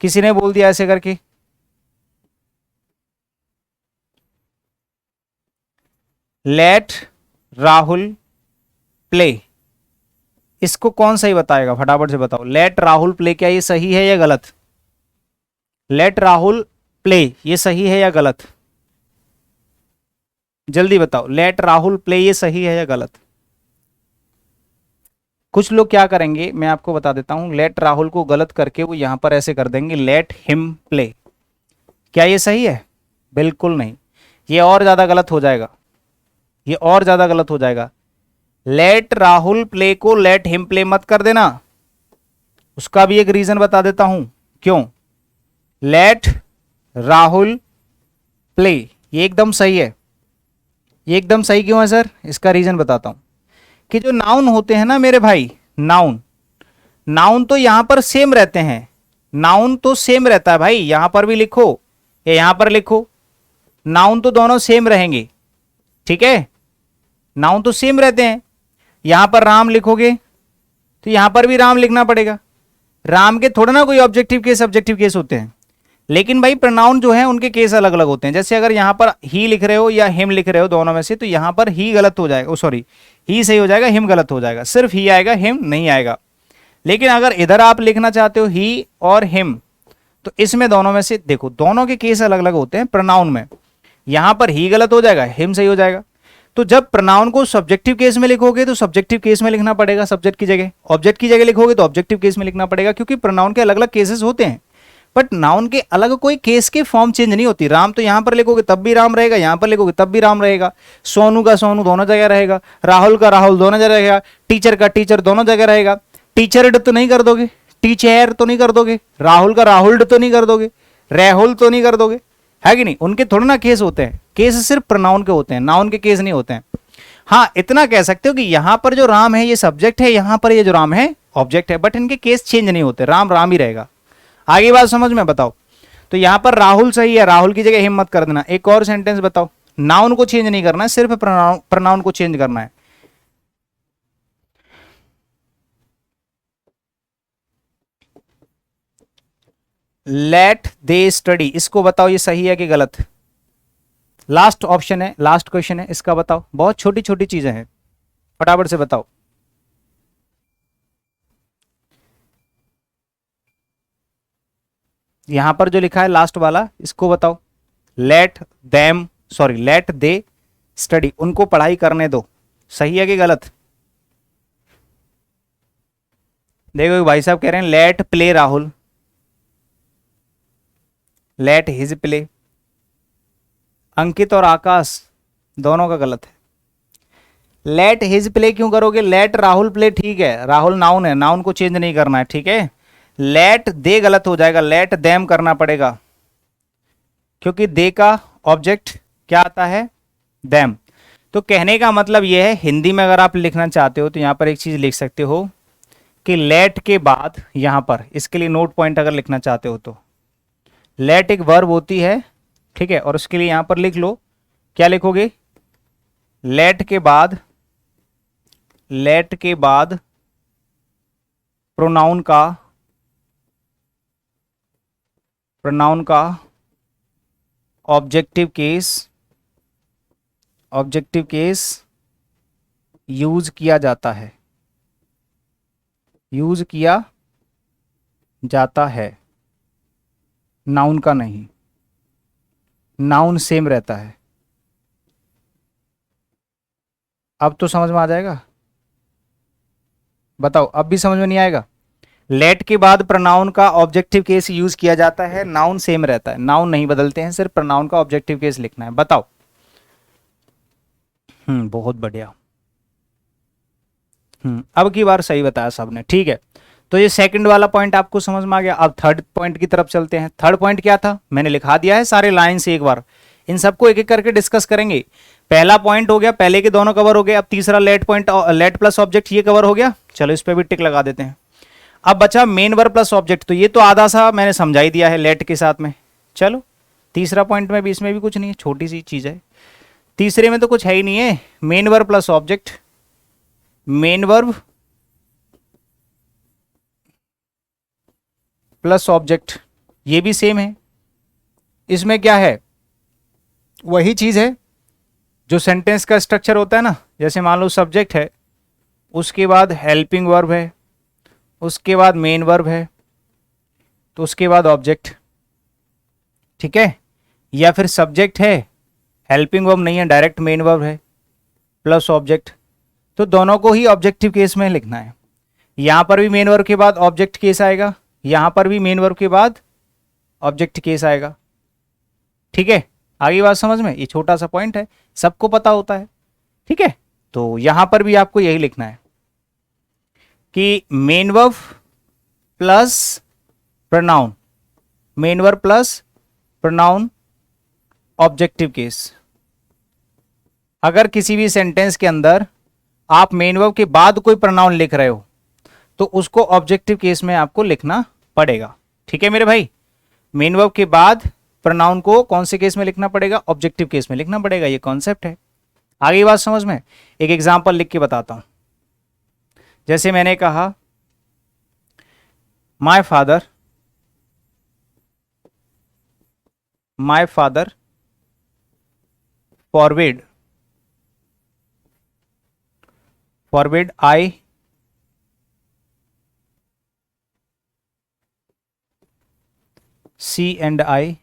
किसी ने बोल दिया ऐसे करके, लेट राहुल प्ले, इसको कौन सही बताएगा? फटाफट से बताओ, लेट राहुल प्ले, क्या ये सही है या गलत? लेट राहुल प्ले, ये सही है या गलत? जल्दी बताओ, लेट राहुल प्ले ये सही है या गलत? कुछ लोग क्या करेंगे मैं आपको बता देता हूं, लेट राहुल को गलत करके वो यहां पर ऐसे कर देंगे लेट हिम प्ले। क्या ये सही है? बिल्कुल नहीं, ये और ज्यादा गलत हो जाएगा, ये और ज्यादा गलत हो जाएगा। लेट राहुल प्ले को लेट हिम प्ले मत कर देना, उसका भी एक रीजन बता देता हूं क्यों। लेट राहुल प्ले ये एकदम सही है, ये एकदम सही क्यों है सर? इसका रीजन बताता हूं कि जो नाउन होते हैं ना मेरे भाई, नाउन, नाउन तो यहां पर सेम रहते हैं, नाउन तो सेम रहता है भाई, यहां पर भी लिखो या यहां पर लिखो, नाउन तो दोनों सेम रहेंगे, ठीक है, नाउन तो सेम रहते हैं। यहां पर राम लिखोगे तो यहां पर भी राम लिखना पड़ेगा, राम के थोड़ा ना कोई ऑब्जेक्टिव केस सब्जेक्टिव केस होते हैं, लेकिन भाई प्रोनाउन जो है उनके केस अलग अलग होते हैं। जैसे अगर यहां पर ही लिख रहे हो या हिम लिख रहे हो दोनों में से, तो यहां पर ही गलत हो जाएगा, सॉरी ही सही हो जाएगा, हिम गलत हो जाएगा, सिर्फ ही आएगा हिम नहीं आएगा। लेकिन अगर इधर आप लिखना चाहते हो ही और हिम, तो इसमें दोनों में से देखो दोनों के केस अलग अलग होते हैं प्रोनाउन में, यहां पर ही गलत हो जाएगा, हिम सही हो जाएगा। तो जब प्रोनाउन को सब्जेक्टिव केस में लिखोगे तो सब्जेक्टिव केस में लिखना पड़ेगा सब्जेक्ट की जगह, ऑब्जेक्ट की जगह लिखोगे तो ऑब्जेक्टिव केस में लिखना पड़ेगा, क्योंकि प्रोनाउन के अलग अलग केसेस होते हैं, बट नाउन के अलग कोई केस की फॉर्म चेंज नहीं होती। राम तो यहां पर लिखोगे तब भी राम रहेगा, यहां पर लिखोगे तब भी राम रहेगा, सोनू का सोनू दोनों जगह रहेगा, राहुल का राहुल दोनों जगह रहेगा, टीचर का टीचर दोनों जगह रहेगा। टीचर्ड तो नहीं कर दोगे, टीचर तो नहीं कर दोगे, राहुल का राहुल्ड तो नहीं कर दोगे, राहुल तो नहीं कर दोगे, है कि नहीं? उनके थोड़ा ना केस होते हैं, केस सिर्फ प्रोनाउन के होते हैं, नाउन के केस नहीं होते हैं। हाँ इतना कह सकते हो कि यहां पर जो राम है ये सब्जेक्ट है, यहां पर ये जो राम है ऑब्जेक्ट है, बट इनके केस चेंज नहीं होते, राम राम ही रहेगा। आगे बात समझ में? बताओ, तो यहां पर राहुल सही है, राहुल की जगह हिम मत कर देना। एक और सेंटेंस बताओ, नाउन को चेंज नहीं करना है, सिर्फ प्रोनाउन को चेंज करना है। लेट दे स्टडी, इसको बताओ ये सही है कि गलत? लास्ट ऑप्शन है, लास्ट क्वेश्चन है, इसका बताओ, बहुत छोटी छोटी चीजें हैं, फटाफट से बताओ। यहां पर जो लिखा है लास्ट वाला, इसको बताओ। Let them, sorry let they study, उनको पढ़ाई करने दो, सही है कि गलत? देखो भाई साहब कह रहे हैं let play Rahul, let his play. Ankit और आकाश दोनों का गलत है। लेट हिज प्ले क्यों करोगे? लेट राहुल प्ले ठीक है, राहुल नाउन है, नाउन को चेंज नहीं करना है, ठीक है। लेट दे गलत हो जाएगा, लेट देम करना पड़ेगा, क्योंकि दे का ऑब्जेक्ट क्या आता है? देम। तो कहने का मतलब यह है, हिंदी में अगर आप लिखना चाहते हो तो यहां पर एक चीज लिख सकते हो कि लेट के बाद यहां पर, इसके लिए नोट पॉइंट अगर लिखना चाहते हो तो, लेट एक वर्ब होती है, ठीक है, और उसके लिए यहां पर लिख लो, क्या लिखोगे? लेट के बाद, लेट के बाद प्रोनाउन का, प्रोनाउन का objective case, objective case use किया जाता है, यूज किया जाता है, नाउन का नहीं, नाउन सेम रहता है। अब तो समझ में आ जाएगा? बताओ, अब भी समझ में नहीं आएगा? लेट के बाद प्रोनाउन का ऑब्जेक्टिव केस यूज किया जाता है, नाउन सेम रहता है, नाउन नहीं बदलते हैं, सिर्फ प्रोनाउन का ऑब्जेक्टिव केस लिखना है। बताओ। बहुत बढ़िया। अब की बार सही बताया सबने, ठीक है। तो ये सेकंड वाला पॉइंट आपको समझ में आ गया। अब थर्ड पॉइंट की तरफ चलते हैं। थर्ड पॉइंट क्या था मैंने लिखा दिया है सारे लाइन से, एक बार इन सबको एक एक करके डिस्कस करेंगे। पहला पॉइंट हो गया, पहले के दोनों कवर हो गए। अब तीसरा let point, late plus object, ये कवर हो गया। चलो इस पे भी टिक लगा देते हैं। अब बचा मेन वर्ब प्लस ऑब्जेक्ट, तो ये तो आधा सा मैंने समझा ही दिया है लेट के साथ में। चलो तीसरा पॉइंट में भी, इसमें भी कुछ नहीं है, छोटी सी चीज है। तीसरे में तो कुछ है ही नहीं है, main verb plus object, main verb plus object, ये भी सेम है। इसमें क्या है, वही चीज है जो सेंटेंस का स्ट्रक्चर होता है ना। जैसे मान लो सब्जेक्ट है, उसके बाद हेल्पिंग वर्ब है, उसके बाद मेन वर्ब है, तो उसके बाद ऑब्जेक्ट, ठीक है। या फिर सब्जेक्ट है, हेल्पिंग वर्ब नहीं है, डायरेक्ट मेन वर्ब है प्लस ऑब्जेक्ट, तो दोनों को ही ऑब्जेक्टिव केस में लिखना है। यहां पर भी मेन वर्ब के बाद ऑब्जेक्ट केस आएगा, यहां पर भी मेन वर्ब के बाद ऑब्जेक्ट केस आएगा। ठीक है, आगे बात समझ में? ये छोटा सा पॉइंट है, सबको पता होता है। ठीक है, तो यहां पर भी आपको यही लिखना है कि main verb plus pronoun, main verb plus pronoun objective case. अगर किसी भी सेंटेंस के अंदर आप मेन वर्ब के बाद कोई प्रोनाउन लिख रहे हो तो उसको ऑब्जेक्टिव केस में आपको लिखना पड़ेगा। ठीक है मेरे भाई, मेन वर्ब के बाद प्रोनाउन को कौन से केस में लिखना पड़ेगा? ऑब्जेक्टिव केस में लिखना पड़ेगा, ये कॉन्सेप्ट है। आगे बात समझ में? एक एग्जांपल लिख के बताता हूं। जैसे मैंने कहा my father forbid I see and I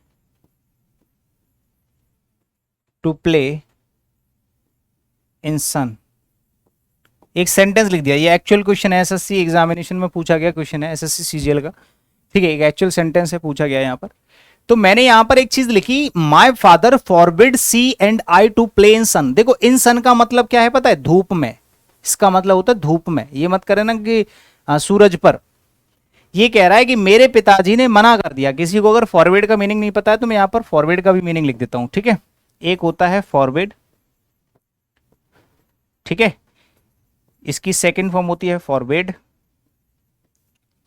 to play in sun. एक सेंटेंस लिख दिया, ये एक्चुअल क्वेश्चन है, एसएससी एग्जामिनेशन में पूछा गया क्वेश्चन है, एसएससी सीजीएल का। ठीक है, एक एक्चुअल सेंटेंस है, पूछा गया यहाँ पर। तो मैंने यहां पर एक चीज लिखी, my father forbid see and I to play in sun. देखो इन सन का मतलब क्या है पता है? धूप में। इसका मतलब होता है धूप में। ये मत करे ना कि सूरज पर। ये कह रहा है कि मेरे पिताजी ने मना कर दिया। किसी को अगर फॉरबिड का मीनिंग नहीं पता है तो मैं यहां पर फॉरबिड का भी मीनिंग लिख देता हूं। ठीक है, एक होता है फॉरबिड, ठीक है, इसकी सेकंड फॉर्म होती है फॉरबिड,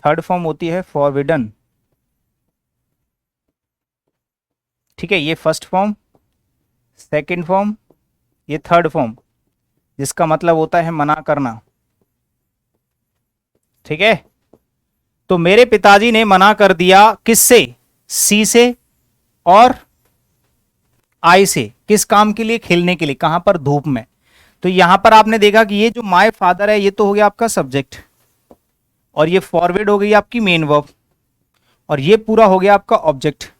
थर्ड फॉर्म होती है फॉरबिडन। ठीक है, ये फर्स्ट फॉर्म, सेकंड फॉर्म, ये थर्ड फॉर्म, जिसका मतलब होता है मना करना। ठीक है, तो मेरे पिताजी ने मना कर दिया किससे? सी से और आई से। किस काम के लिए? खेलने के लिए। कहां पर? धूप में। तो यहां पर आपने देखा कि ये जो माय फादर है ये तो हो गया आपका सब्जेक्ट, और ये फॉरवर्ड हो गई आपकी मेन वर्ब, और ये पूरा हो गया आपका ऑब्जेक्ट।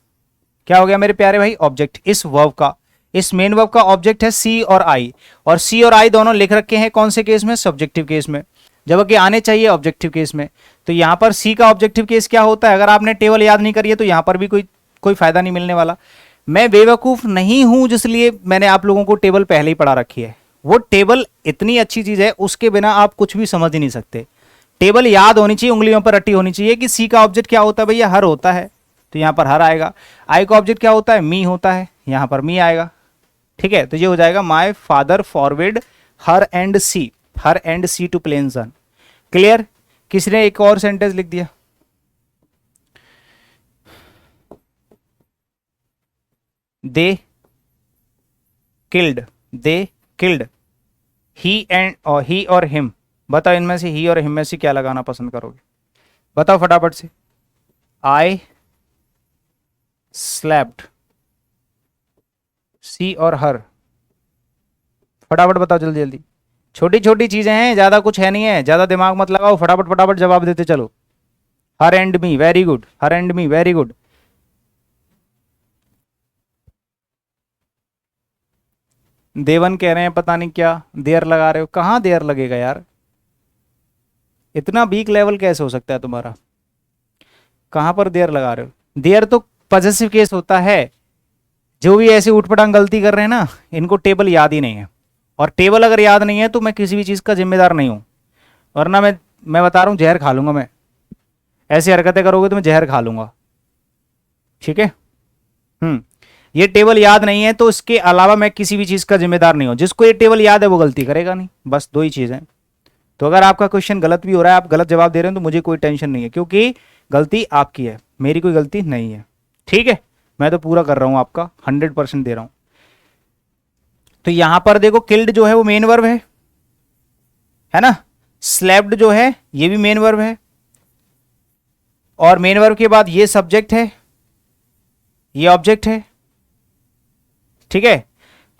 क्या हो गया मेरे प्यारे भाई? ऑब्जेक्ट। इस वर्ब का, इस मेन वर्ब का ऑब्जेक्ट है सी और आई, और सी और आई दोनों लिख रखे हैं कौन से केस में? सब्जेक्टिव केस में, जबकि आने चाहिए ऑब्जेक्टिव केस में। तो यहां पर सी का ऑब्जेक्टिव केस क्या होता है? अगर आपने टेबल याद नहीं करी है तो यहां पर भी कोई फायदा नहीं मिलने वाला। मैं बेवकूफ नहीं हूं जिसलिए मैंने आप लोगों को टेबल पहले ही पढ़ा रखी है। वो टेबल इतनी अच्छी चीज है, उसके बिना आप कुछ भी समझ ही नहीं सकते। टेबल याद होनी चाहिए, उंगलियों पर रटी होनी चाहिए कि सी का ऑब्जेक्ट क्या होता है भैया? हर होता है, तो यहां पर हर आएगा। आई का ऑब्जेक्ट क्या होता है? मी होता है, यहां पर मी आएगा। ठीक है, तो ये हो जाएगा my father forward her and see to play in sun. Clear? किसने एक और सेंटेंस लिख दिया? दे किल्ड ही और हिम। बताओ इनमें से ही और हिम में से क्या लगाना पसंद करोगे? बताओ फटाफट से। आई स्लैप्ड, सी और हर। फटाफट बताओ, जल्दी जल्दी। छोटी छोटी चीजें हैं, ज्यादा कुछ है नहीं है, ज्यादा दिमाग मत लगाओ, फटाफट फटाफट जवाब देते चलो। Her and me, very good. Her and me, very good. Devan कह रहे हैं पता नहीं क्या देर लगा रहे हो। कहाँ देर लगेगा यार? इतना वीक लेवल कैसे हो सकता है तुम्हारा? कहां पर देर लगा रहे हो? देर तो पॉजेसिव केस होता है। जो भी ऐसे उठपटांग गलती कर रहे हैं ना, इनको टेबल याद ही नहीं है। और टेबल अगर याद नहीं है तो मैं किसी भी चीज का जिम्मेदार नहीं हूं, वरना मैं बता रहा हूं जहर खा लूंगा मैं। ऐसी हरकतें करोगे तो मैं जहर खा लूंगा। ठीक है? ये टेबल याद नहीं है तो इसके अलावा मैं किसी भी चीज का जिम्मेदार नहीं हूं। जिसको ये टेबल याद है वो गलती करेगा नहीं, बस दो ही चीजें। तो अगर आपका क्वेश्चन गलत भी हो रहा है, आप गलत जवाब दे रहे हैं, तो मुझे कोई टेंशन नहीं है, क्योंकि गलती आपकी है, मेरी कोई गलती नहीं है। ठीक है, मैं तो पूरा कर रहा हूं आपका, 100% दे रहा हूं। तो यहां पर देखो किल्ड जो है वो मेन वर्ब है ना। स्लैप्ड जो है ये भी मेन वर्ब है, और मेन वर्ब के बाद ये सब्जेक्ट है, ये ऑब्जेक्ट है। ठीक है,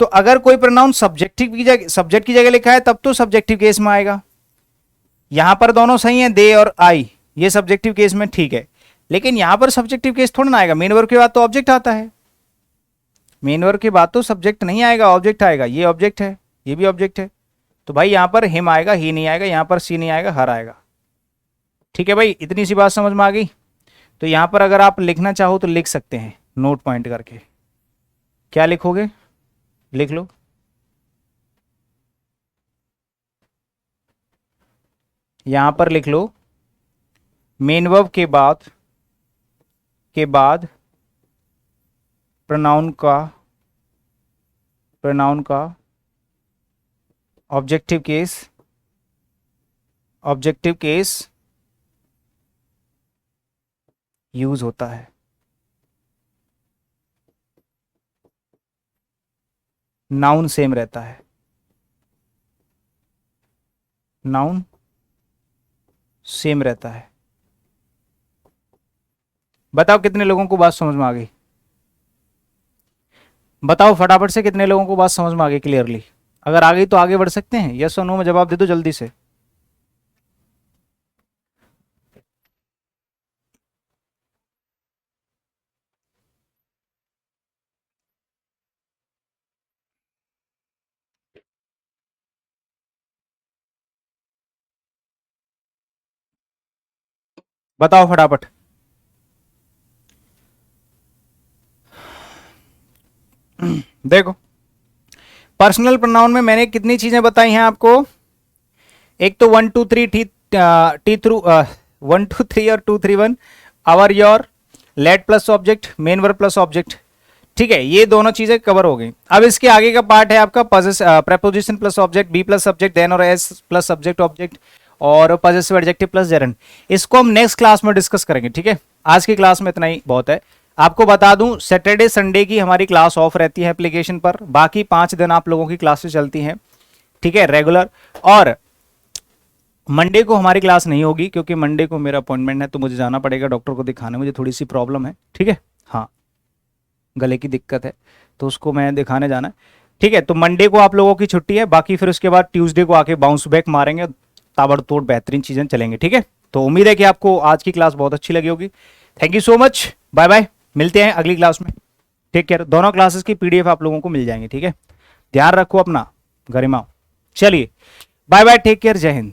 तो अगर कोई प्रोनाउन सब्जेक्ट की जगह लिखा है तब तो सब्जेक्टिव केस में आएगा। यहां पर दोनों सही हैं, दे और आई, ये सब्जेक्टिव केस में ठीक है। लेकिन यहां पर सब्जेक्टिव केस थोड़ा ना आएगा, मेन वर्ब के बाद तो ऑब्जेक्ट आता है। मेन वर्ब के बाद तो सब्जेक्ट नहीं आएगा, ऑब्जेक्ट आएगा। ये ऑब्जेक्ट है, ये भी ऑब्जेक्ट है, तो भाई यहाँ पर हिम आएगा, ही नहीं आएगा, यहाँ पर सी नहीं आएगा, हर आएगा। ठीक है भाई, इतनी सी बात समझ में आ गई। तो यहाँ पर अगर आप लिखना चाहो तो लिख सकते हैं नोट पॉइंट करके। क्या लिखोगे, लिख लो। यहाँ पर लिख लो, मेन वर्ब के बाद प्रोनाउन का ऑब्जेक्टिव केस यूज होता है। नाउन सेम रहता है, नाउन सेम रहता है। बताओ कितने लोगों को बात समझ में आ गई? बताओ फटाफट से, कितने लोगों को बात समझ में आ गई क्लियरली? अगर आ गई तो आगे बढ़ सकते हैं, यस और नो में जवाब दे दो जल्दी से। बताओ फटाफट। देखो, पर्सनल प्रोनाउन में मैंने कितनी चीजें बताई हैं आपको? एक तो 1 2 3 टी थ्रू 1 2 3 और 2 3 1 our your, let plus object, main verb plus object. ठीक है, ये दोनों चीजें कवर हो गई। अब इसके आगे का पार्ट है आपका preposition plus object, B plus subject, then और एस प्लस सब्जेक्ट ऑब्जेक्ट, और पॉजेसिव एडजेक्टिव प्लस जेरंड। इसको हम नेक्स्ट क्लास में डिस्कस करेंगे। ठीक है, आज की क्लास में इतना ही बहुत है। आपको बता दूं, सैटरडे संडे की हमारी क्लास ऑफ रहती है एप्लीकेशन पर, बाकी 5 दिन आप लोगों की क्लासेस चलती हैं। ठीक है, रेगुलर। और मंडे को हमारी क्लास नहीं होगी क्योंकि मंडे को मेरा अपॉइंटमेंट है, तो मुझे जाना पड़ेगा डॉक्टर को दिखाने, मुझे थोड़ी सी प्रॉब्लम है। ठीक है, हाँ, गले की दिक्कत है, तो उसको मैं दिखाने जाना है। ठीक है, तो मंडे को आप लोगों की छुट्टी है, बाकी फिर उसके बाद ट्यूसडे को आके बाउंस बैक मारेंगे, ताबड़तोड़ बेहतरीन चीजें चलेंगे। ठीक है, तो उम्मीद है कि आपको आज की क्लास बहुत अच्छी लगी होगी। Thank you so much, bye bye, मिलते हैं अगली क्लास में। Take care. दोनों क्लासेस की पीडीएफ आप लोगों को मिल जाएंगे। ठीक है, ध्यान रखो अपना, गरिमा। चलिए, बाय बाय, टेक केयर, जय हिंद।